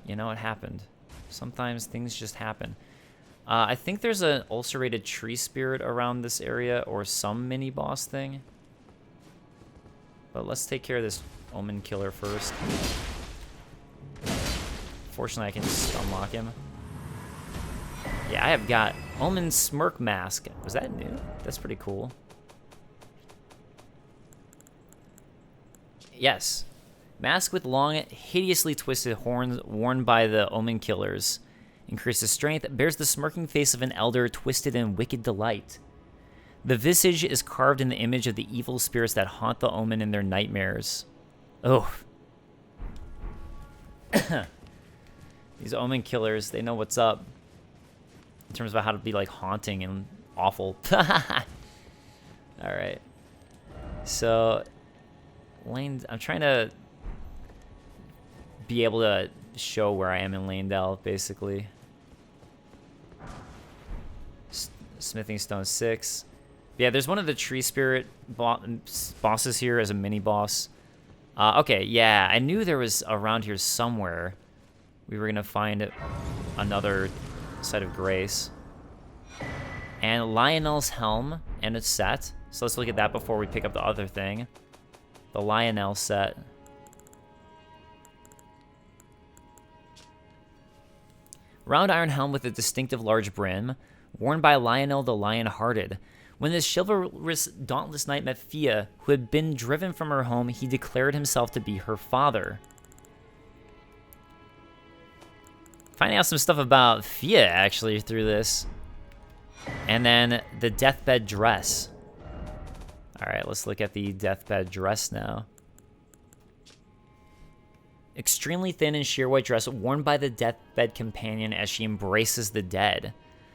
you know, it happened. Sometimes things just happen. I think there's an ulcerated tree spirit around this area, or some mini-boss thing. But let's take care of this Omen Killer first. Fortunately, I can just unlock him. Yeah, I have got Omen Smirk Mask. Was that new? That's pretty cool. Yes. Mask with long, hideously twisted horns worn by the Omen Killers. Increases strength, bears the smirking face of an elder twisted in wicked delight. The visage is carved in the image of the evil spirits that haunt the Omen in their nightmares. Oh. These Omen Killers, they know what's up. In terms of how to be, like, haunting and awful. Alright. So, I'm trying to be able to show where I am in Leyndell, basically. Smithing Stone 6. Yeah, there's one of the tree spirit bosses here as a mini-boss. Okay, yeah, I knew there was around here somewhere. We were going to find another Site of Grace. And Lionel's Helm and its set. So let's look at that before we pick up the other thing. The Lionel set. Round iron helm with a distinctive large brim, worn by Lionel the Lion-Hearted. When this chivalrous, dauntless knight met Fia, who had been driven from her home, he declared himself to be her father. Finding out some stuff about Fia, actually, through this. And then the deathbed dress. Alright, let's look at the deathbed dress now. Extremely thin and sheer white dress worn by the deathbed companion as she embraces the dead.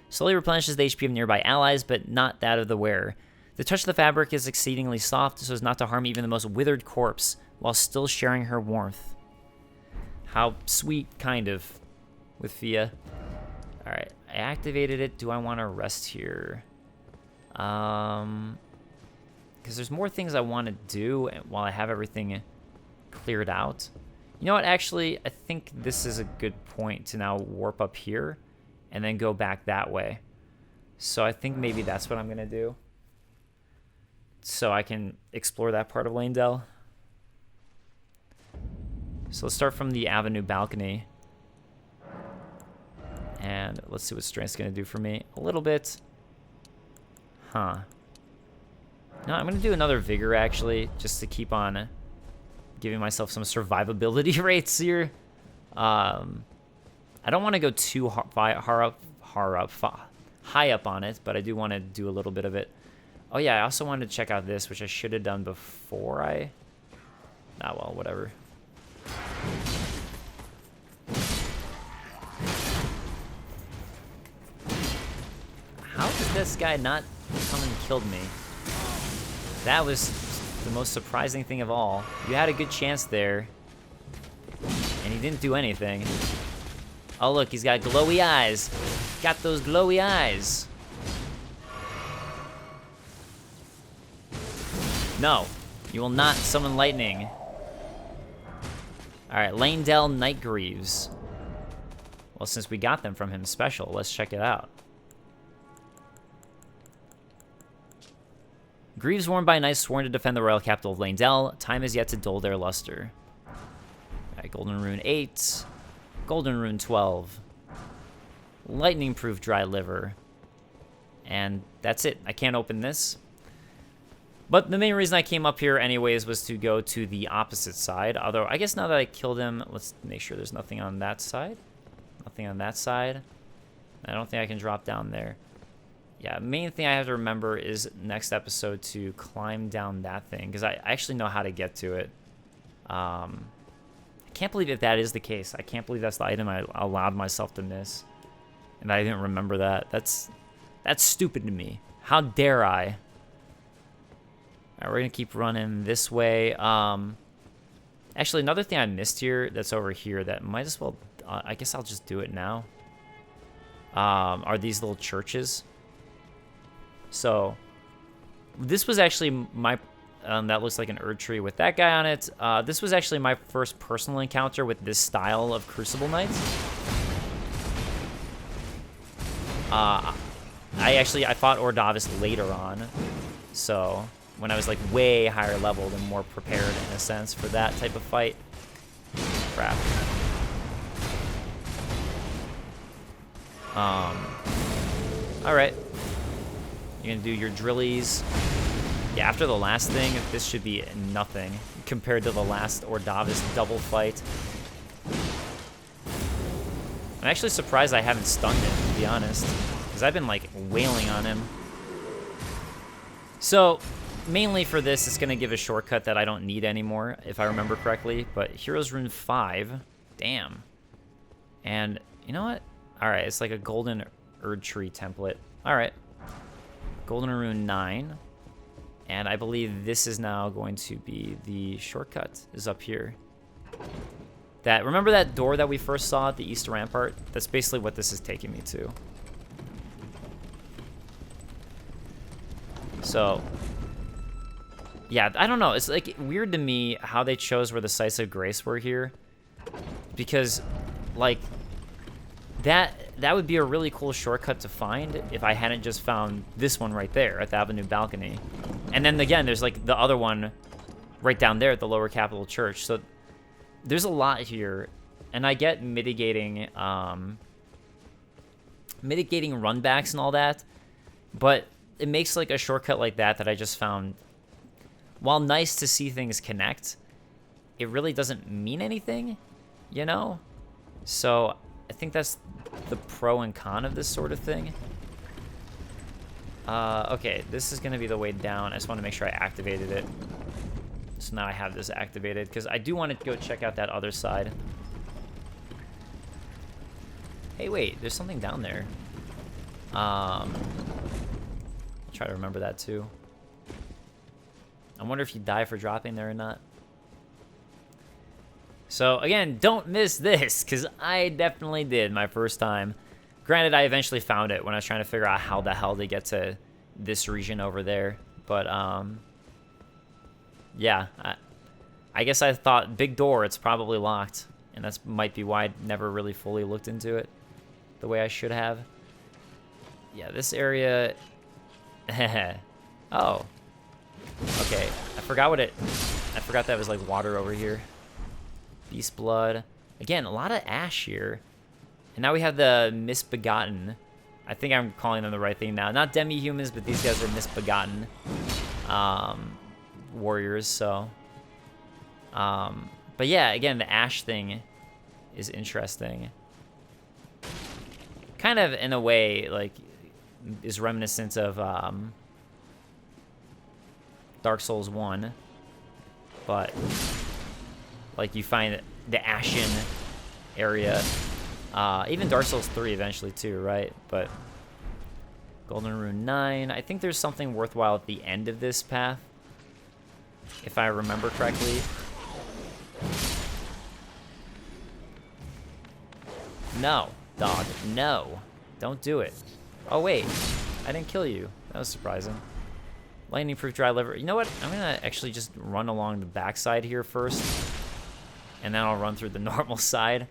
Slowly replenishes the HP of nearby allies, but not that of the wearer. The touch of the fabric is exceedingly soft, so as not to harm even the most withered corpse, while still sharing her warmth. How sweet, kind of, with Fia. Alright, I activated it. Do I want to rest here? Because there's more things I want to do while I have everything cleared out. You know what, actually, I think this is a good point to now warp up here and then go back that way. So I think maybe that's what I'm going to do. So I can explore that part of Leyndell. So let's start from the avenue balcony. And let's see what strength's going to do for me. A little bit. Huh. No, I'm going to do another vigor, actually, just to keep on giving myself some survivability rates here. I don't want to go too high up on it, but I do want to do a little bit of it. Oh yeah, I also wanted to check out this, which I should have done before I... Ah, well, whatever. How did this guy not come and killed me? That was the most surprising thing of all. You had a good chance there, and he didn't do anything. Oh look, he's got glowy eyes. Got those glowy eyes. No, you will not summon lightning. Alright, Leyndell Nightgreaves. Well, since we got them from him special, let's check it out. Greaves worn by knights sworn to defend the royal capital of Leyndell. Time is yet to dull their luster. Alright, Golden Rune 8. Golden Rune 12. lightning-proof dry liver. And that's it. I can't open this. But the main reason I came up here anyways was to go to the opposite side. Although, I guess now that I killed him, let's make sure there's nothing on that side. Nothing on that side. I don't think I can drop down there. Yeah, main thing I have to remember is next episode to climb down that thing, because I actually know how to get to it. I can't believe that is the case. I can't believe that's the item I allowed myself to miss. And I didn't remember that. That's stupid to me. How dare I? Alright, we're going to keep running this way. Actually, another thing I missed here that's over here that might as well... I guess I'll just do it now. Are these little churches. So, this was actually my... that looks like an Erd tree with that guy on it. This was actually my first personal encounter with this style of Crucible Knights. I fought Ordavis later on. So, when I was like way higher leveled and more prepared in a sense for that type of fight. Crap. Alright. You're gonna do your drillies. Yeah, after the last thing, this should be nothing compared to the last Ordavis double fight. I'm actually surprised I haven't stunned him, to be honest, because I've been like wailing on him. So, mainly for this, it's gonna give a shortcut that I don't need anymore, if I remember correctly. But Heroes Rune 5, damn. And you know what? Alright, it's like a golden Erd tree template. Alright. Golden Rune 9. And I believe this is now going to be the shortcut, is up here. Remember that door that we first saw at the East Rampart? That's basically what this is taking me to. So, yeah, I don't know. It's like weird to me how they chose where the Sites of Grace were here. Because, like, that would be a really cool shortcut to find if I hadn't just found this one right there at the Avenue Balcony. And then again, there's like the other one right down there at the Lower Capital Church. So there's a lot here. And I get mitigating runbacks and all that. But it makes like a shortcut like that I just found, while nice to see things connect, it really doesn't mean anything, you know? So I think that's the pro and con of this sort of thing. Okay, this is going to be the way down. I just want to make sure I activated it. So now I have this activated, because I do want to go check out that other side. Hey, wait, there's something down there. I'll try to remember that too. I wonder if you die for dropping there or not. So, again, don't miss this, because I definitely did my first time. Granted, I eventually found it when I was trying to figure out how the hell to get to this region over there. But, yeah, I guess I thought, big door, it's probably locked. And that might be why I never really fully looked into it the way I should have. Yeah, this area... Oh. Okay, I forgot that was like water over here. Beast blood. Again, a lot of ash here. And now we have the misbegotten. I think I'm calling them the right thing now. Not demi-humans, but these guys are misbegotten warriors, so. But yeah, again, the ash thing is interesting. Kind of, in a way, like, is reminiscent of Dark Souls 1. But, like, you find the ashen area. Even Dark Souls 3 eventually too, right? But Golden Rune 9. I think there's something worthwhile at the end of this path, if I remember correctly. No, dog. No. Don't do it. Oh, wait. I didn't kill you. That was surprising. Lightning-proof dry liver. You know what? I'm going to actually just run along the backside here first. And then I'll run through the normal side.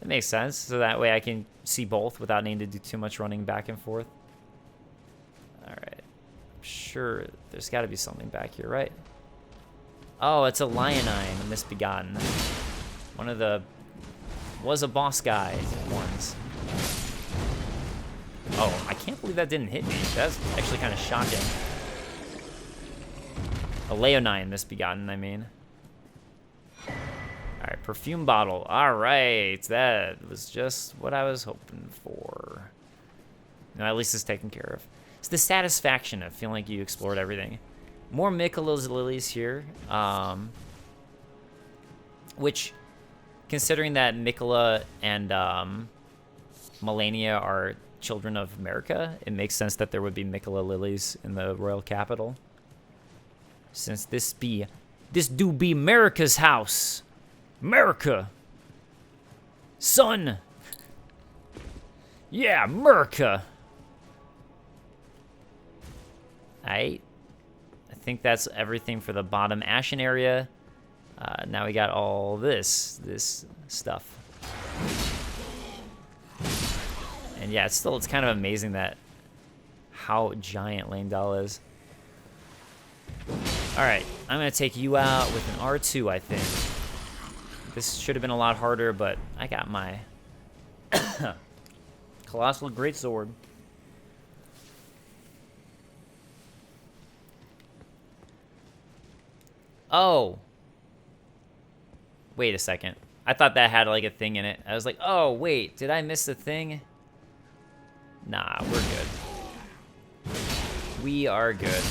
That makes sense. So that way I can see both without needing to do too much running back and forth. Alright. I'm sure there's got to be something back here, right? Oh, it's a Lionine, misbegotten. One of the... was a boss guy ones. Oh, I can't believe that didn't hit me. That's actually kind of shocking. A Leonine Misbegotten, I mean. Alright, perfume bottle. Alright, that was just what I was hoping for. No, at least it's taken care of. It's the satisfaction of feeling like you explored everything. More Mikkola's lilies here. Which, considering that Mikkola and Melania are children of America, it makes sense that there would be Mikkola lilies in the royal capital. Since this do be America's house. America. Son. Yeah, America. Alright. I think that's everything for the bottom Ashen area. Now we got all this stuff. And yeah, it's kind of amazing that how giant Leyndell is. Alright, I'm going to take you out with an R2, I think. This should have been a lot harder, but I got my Colossal Greatsword. Oh. Wait a second. I thought that had like a thing in it. I was like, oh, wait, did I miss the thing? Nah, we're good. We are good.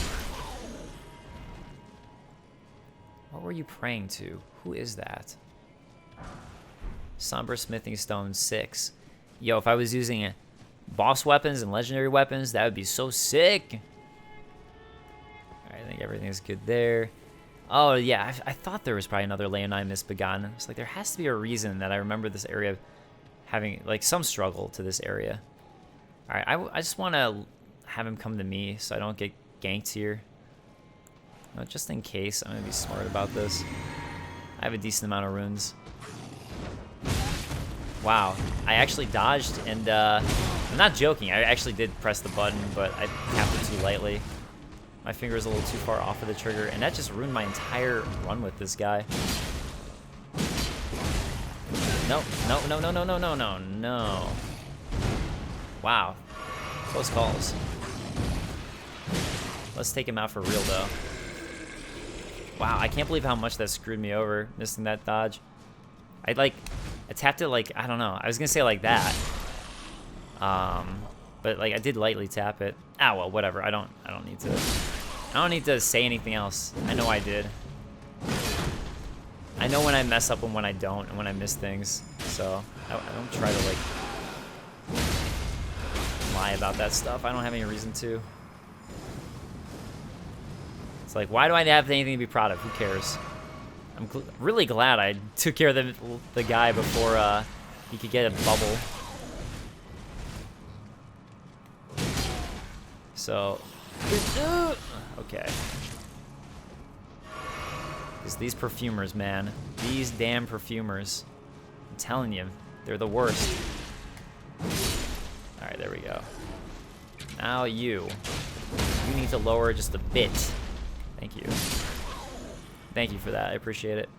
What were you praying to? Who is that? Somber Smithing Stone 6. Yo, if I was using boss weapons and legendary weapons, that would be so sick. Alright, I think everything's good there. Oh, yeah, I thought there was probably another Leonine Misbegotten. It's like, there has to be a reason that I remember this area having, like, some struggle to this area. Alright, I just want to have him come to me so I don't get ganked here. No, just in case, I'm going to be smart about this. I have a decent amount of runes. Wow, I actually dodged, and I'm not joking. I actually did press the button, but I tapped it too lightly. My finger is a little too far off of the trigger, and that just ruined my entire run with this guy. No, no, no, no, no, no, no, no, no. Wow, close calls. Let's take him out for real, though. Wow, I can't believe how much that screwed me over, missing that dodge. I tapped it like, I don't know. I was gonna say like that. But like I did lightly tap it. Ah, well, whatever. I don't need to say anything else. I know I did. I know when I mess up and when I don't, and when I miss things. So I don't try to like lie about that stuff. I don't have any reason to. It's like, why do I have anything to be proud of? Who cares? I'm really glad I took care of the guy before he could get a bubble. So, okay. Because these perfumers, man. These damn perfumers. I'm telling you, they're the worst. Alright, there we go. Now you. You need to lower just a bit. Thank you. Thank you for that. I appreciate it.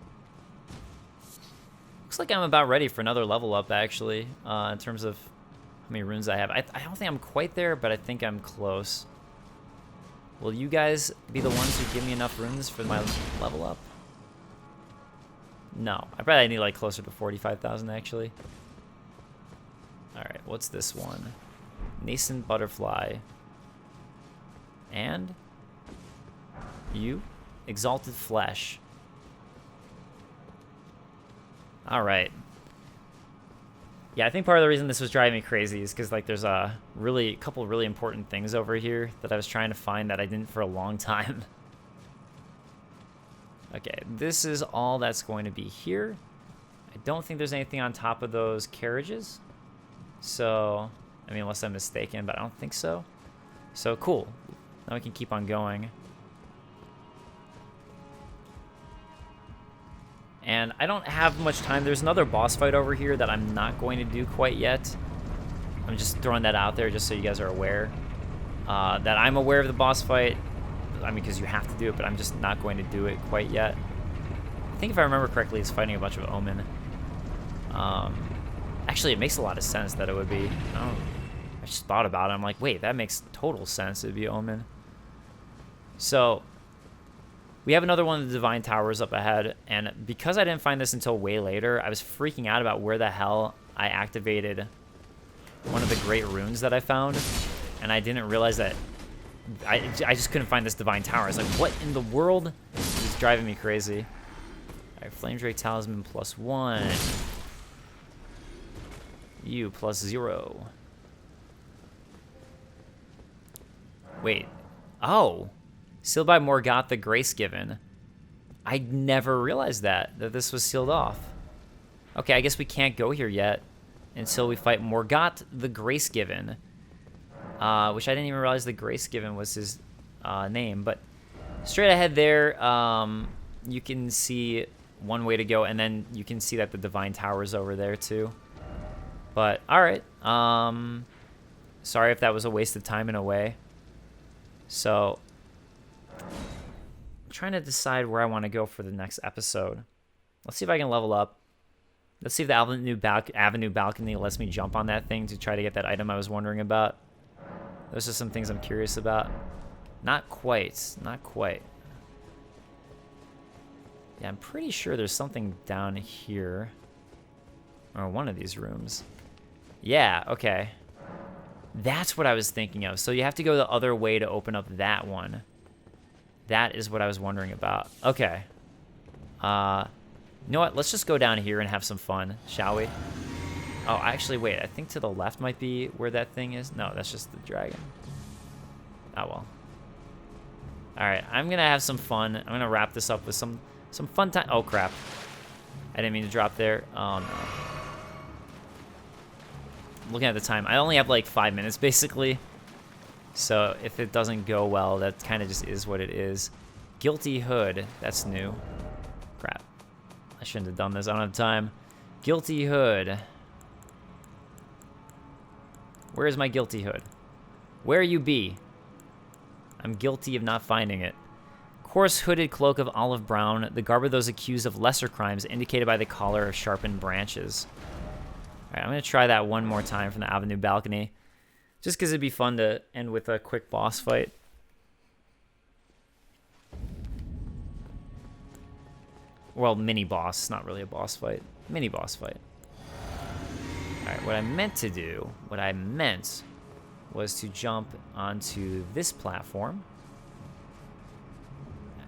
Looks like I'm about ready for another level up, actually, in terms of how many runes I have. I don't think I'm quite there, but I think I'm close. Will you guys be the ones who give me enough runes for my level up? No. I probably need like closer to 45,000, actually. Alright, what's this one? Nascent Butterfly. And you? Exalted Flesh. Alright. Yeah, I think part of the reason this was driving me crazy is because like there's a couple really important things over here that I was trying to find that I didn't for a long time. Okay, this is all that's going to be here. I don't think there's anything on top of those carriages. So, I mean, unless I'm mistaken, but I don't think so. So, cool. Now we can keep on going. And I don't have much time. There's another boss fight over here that I'm not going to do quite yet. I'm just throwing that out there just so you guys are aware. That I'm aware of the boss fight. I mean, because you have to do it, but I'm just not going to do it quite yet. I think if I remember correctly, it's fighting a bunch of Omen. Actually, it makes a lot of sense that it would be. I just thought about it. I'm like, wait, that makes total sense. It'd be Omen. So we have another one of the Divine Towers up ahead, and because I didn't find this until way later, I was freaking out about where the hell I activated one of the great runes that I found, and I didn't realize that I just couldn't find this Divine Tower. I was like, what in the world? It was driving me crazy. All right, Flame Drake Talisman +1. You +0. Wait. Oh. Sealed by Morgoth the Grace Given. I never realized that this was sealed off. Okay, I guess we can't go here yet until we fight Morgoth the Grace Given. Which I didn't even realize the Grace Given was his name. But straight ahead there, you can see one way to go. And then you can see that the Divine Tower is over there too. But, alright. Sorry if that was a waste of time in a way. So, I'm trying to decide where I want to go for the next episode. Let's see if I can level up. Let's see if the Avenue Balcony lets me jump on that thing to try to get that item I was wondering about. Those are some things I'm curious about. Not quite. Not quite. Yeah, I'm pretty sure there's something down here. Or one of these rooms. Yeah, okay. That's what I was thinking of. So you have to go the other way to open up that one. That is what I was wondering about. Okay. You know what? Let's just go down here and have some fun, shall we? Oh, actually, wait. I think to the left might be where that thing is. No, that's just the dragon. Oh, well. All right, I'm going to have some fun. I'm going to wrap this up with some fun time. Oh, crap. I didn't mean to drop there. Oh, no. Looking at the time, I only have like 5 minutes basically, so if it doesn't go well, that kind of just is what it is. Guilty Hood, that's new. Crap, I shouldn't have done this. I don't have time. Guilty Hood. Where is my Guilty Hood? Where you be? I'm guilty of not finding it. Coarse hooded cloak of olive brown, the garb of those accused of lesser crimes, indicated by the collar of sharpened branches. Alright, I'm going to try that one more time from the Avenue Balcony. Just because it'd be fun to end with a quick boss fight. Well, mini boss. Not really a boss fight. Mini boss fight. Alright, what I meant to do, was to jump onto this platform.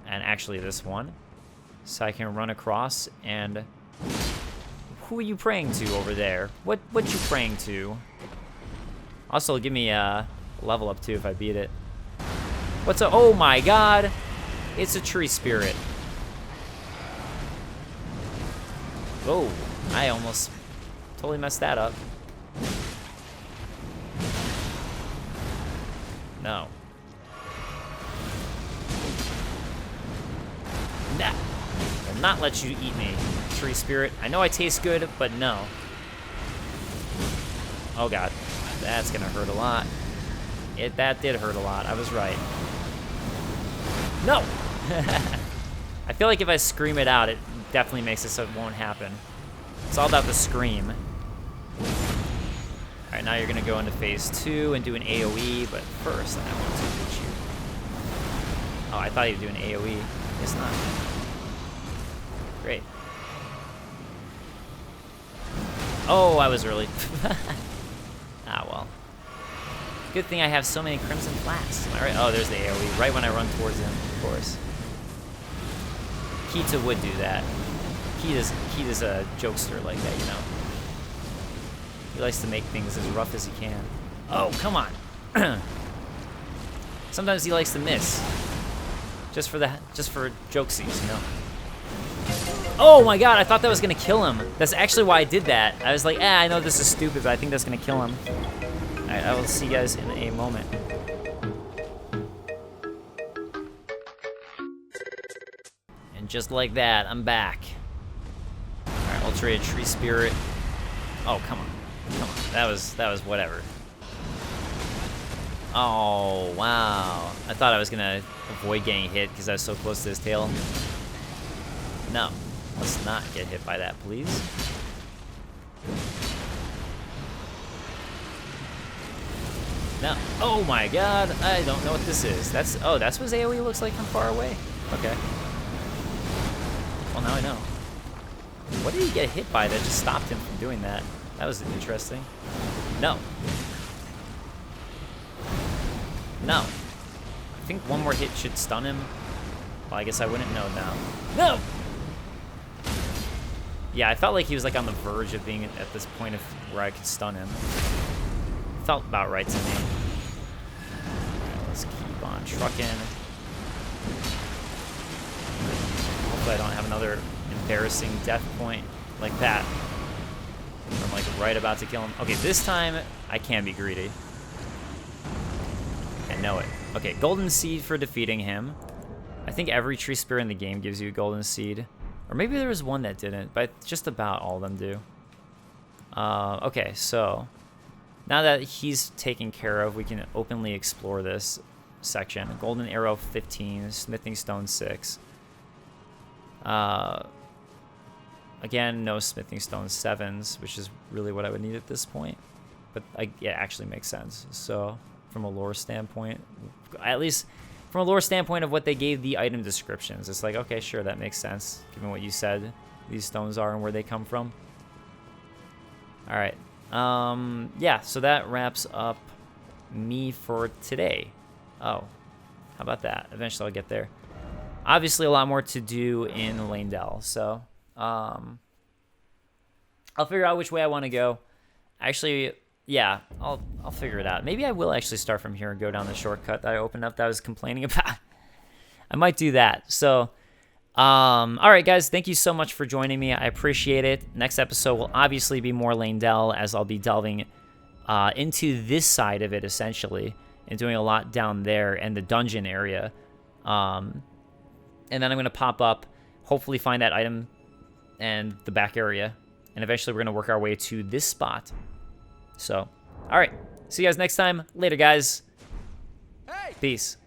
And actually this one. So I can run across and... Who are you praying to over there? What you praying to? Also, give me a level up too if I beat it. What's a... Oh my god! It's a tree spirit. Oh, I almost totally messed that up. No. Nah. Will not let you eat me, tree spirit. I know I taste good, but no. Oh god, that's gonna hurt a lot. That did hurt a lot. I was right. No. I feel like if I scream it out, it definitely makes it so it won't happen. It's all about the scream. All right, now you're gonna go into phase 2 and do an AOE, but first I want to hit you. Oh, I thought you'd do an AOE. It's not. Great. Oh, I was early. Ah, well. Good thing I have so many Crimson Flasks. Am I right? Oh, there's the AoE, right when I run towards him, of course. Kita would do that. Kita's a jokester like that, you know. He likes to make things as rough as he can. Oh, come on. Sometimes he likes to miss. Just for jokesies, you know. Oh my god, I thought that was gonna kill him. That's actually why I did that. I was like, I know this is stupid, but I think that's gonna kill him. Alright, I will see you guys in a moment. And just like that, I'm back. Alright, Ultra Tree Spirit. Oh, come on. Come on. That was whatever. Oh, wow. I thought I was gonna avoid getting hit because I was so close to his tail. No. Let's not get hit by that, please. No. Oh my god. I don't know what this is. That's... Oh, that's what AoE looks like from far away? Okay. Well, now I know. What did he get hit by that just stopped him from doing that? That was interesting. No. No. I think one more hit should stun him. Well, I guess I wouldn't know now. No! Yeah, I felt like he was like on the verge of being at this point of where I could stun him. Felt about right to me. Alright, let's keep on trucking. Hopefully I don't have another embarrassing death point like that. I'm like right about to kill him. Okay, this time I can be greedy. I know it. Okay, golden seed for defeating him. I think every tree spear in the game gives you a golden seed. Or maybe there was one that didn't, but just about all of them do. Okay, so now that he's taken care of, we can openly explore this section. Golden arrow 15, smithing stone 6. Again, no smithing stone 7s, which is really what I would need at this point. But it actually makes sense. So from a lore standpoint, at least from a lore standpoint of what they gave the item descriptions, it's like, okay, sure, that makes sense, given what you said these stones are and where they come from. All right. Yeah, so that wraps up me for today. Oh, how about that? Eventually I'll get there. Obviously a lot more to do in Leyndell, so I'll figure out which way I want to go. Actually, yeah, I'll figure it out. Maybe I will actually start from here and go down the shortcut that I opened up that I was complaining about. I might do that. So, all right, guys, thank you so much for joining me. I appreciate it. Next episode will obviously be more Leyndell, as I'll be delving into this side of it, essentially, and doing a lot down there and the dungeon area. And then I'm going to pop up, hopefully find that item and the back area, and eventually we're going to work our way to this spot. So, all right. See you guys next time. Later, guys. Peace.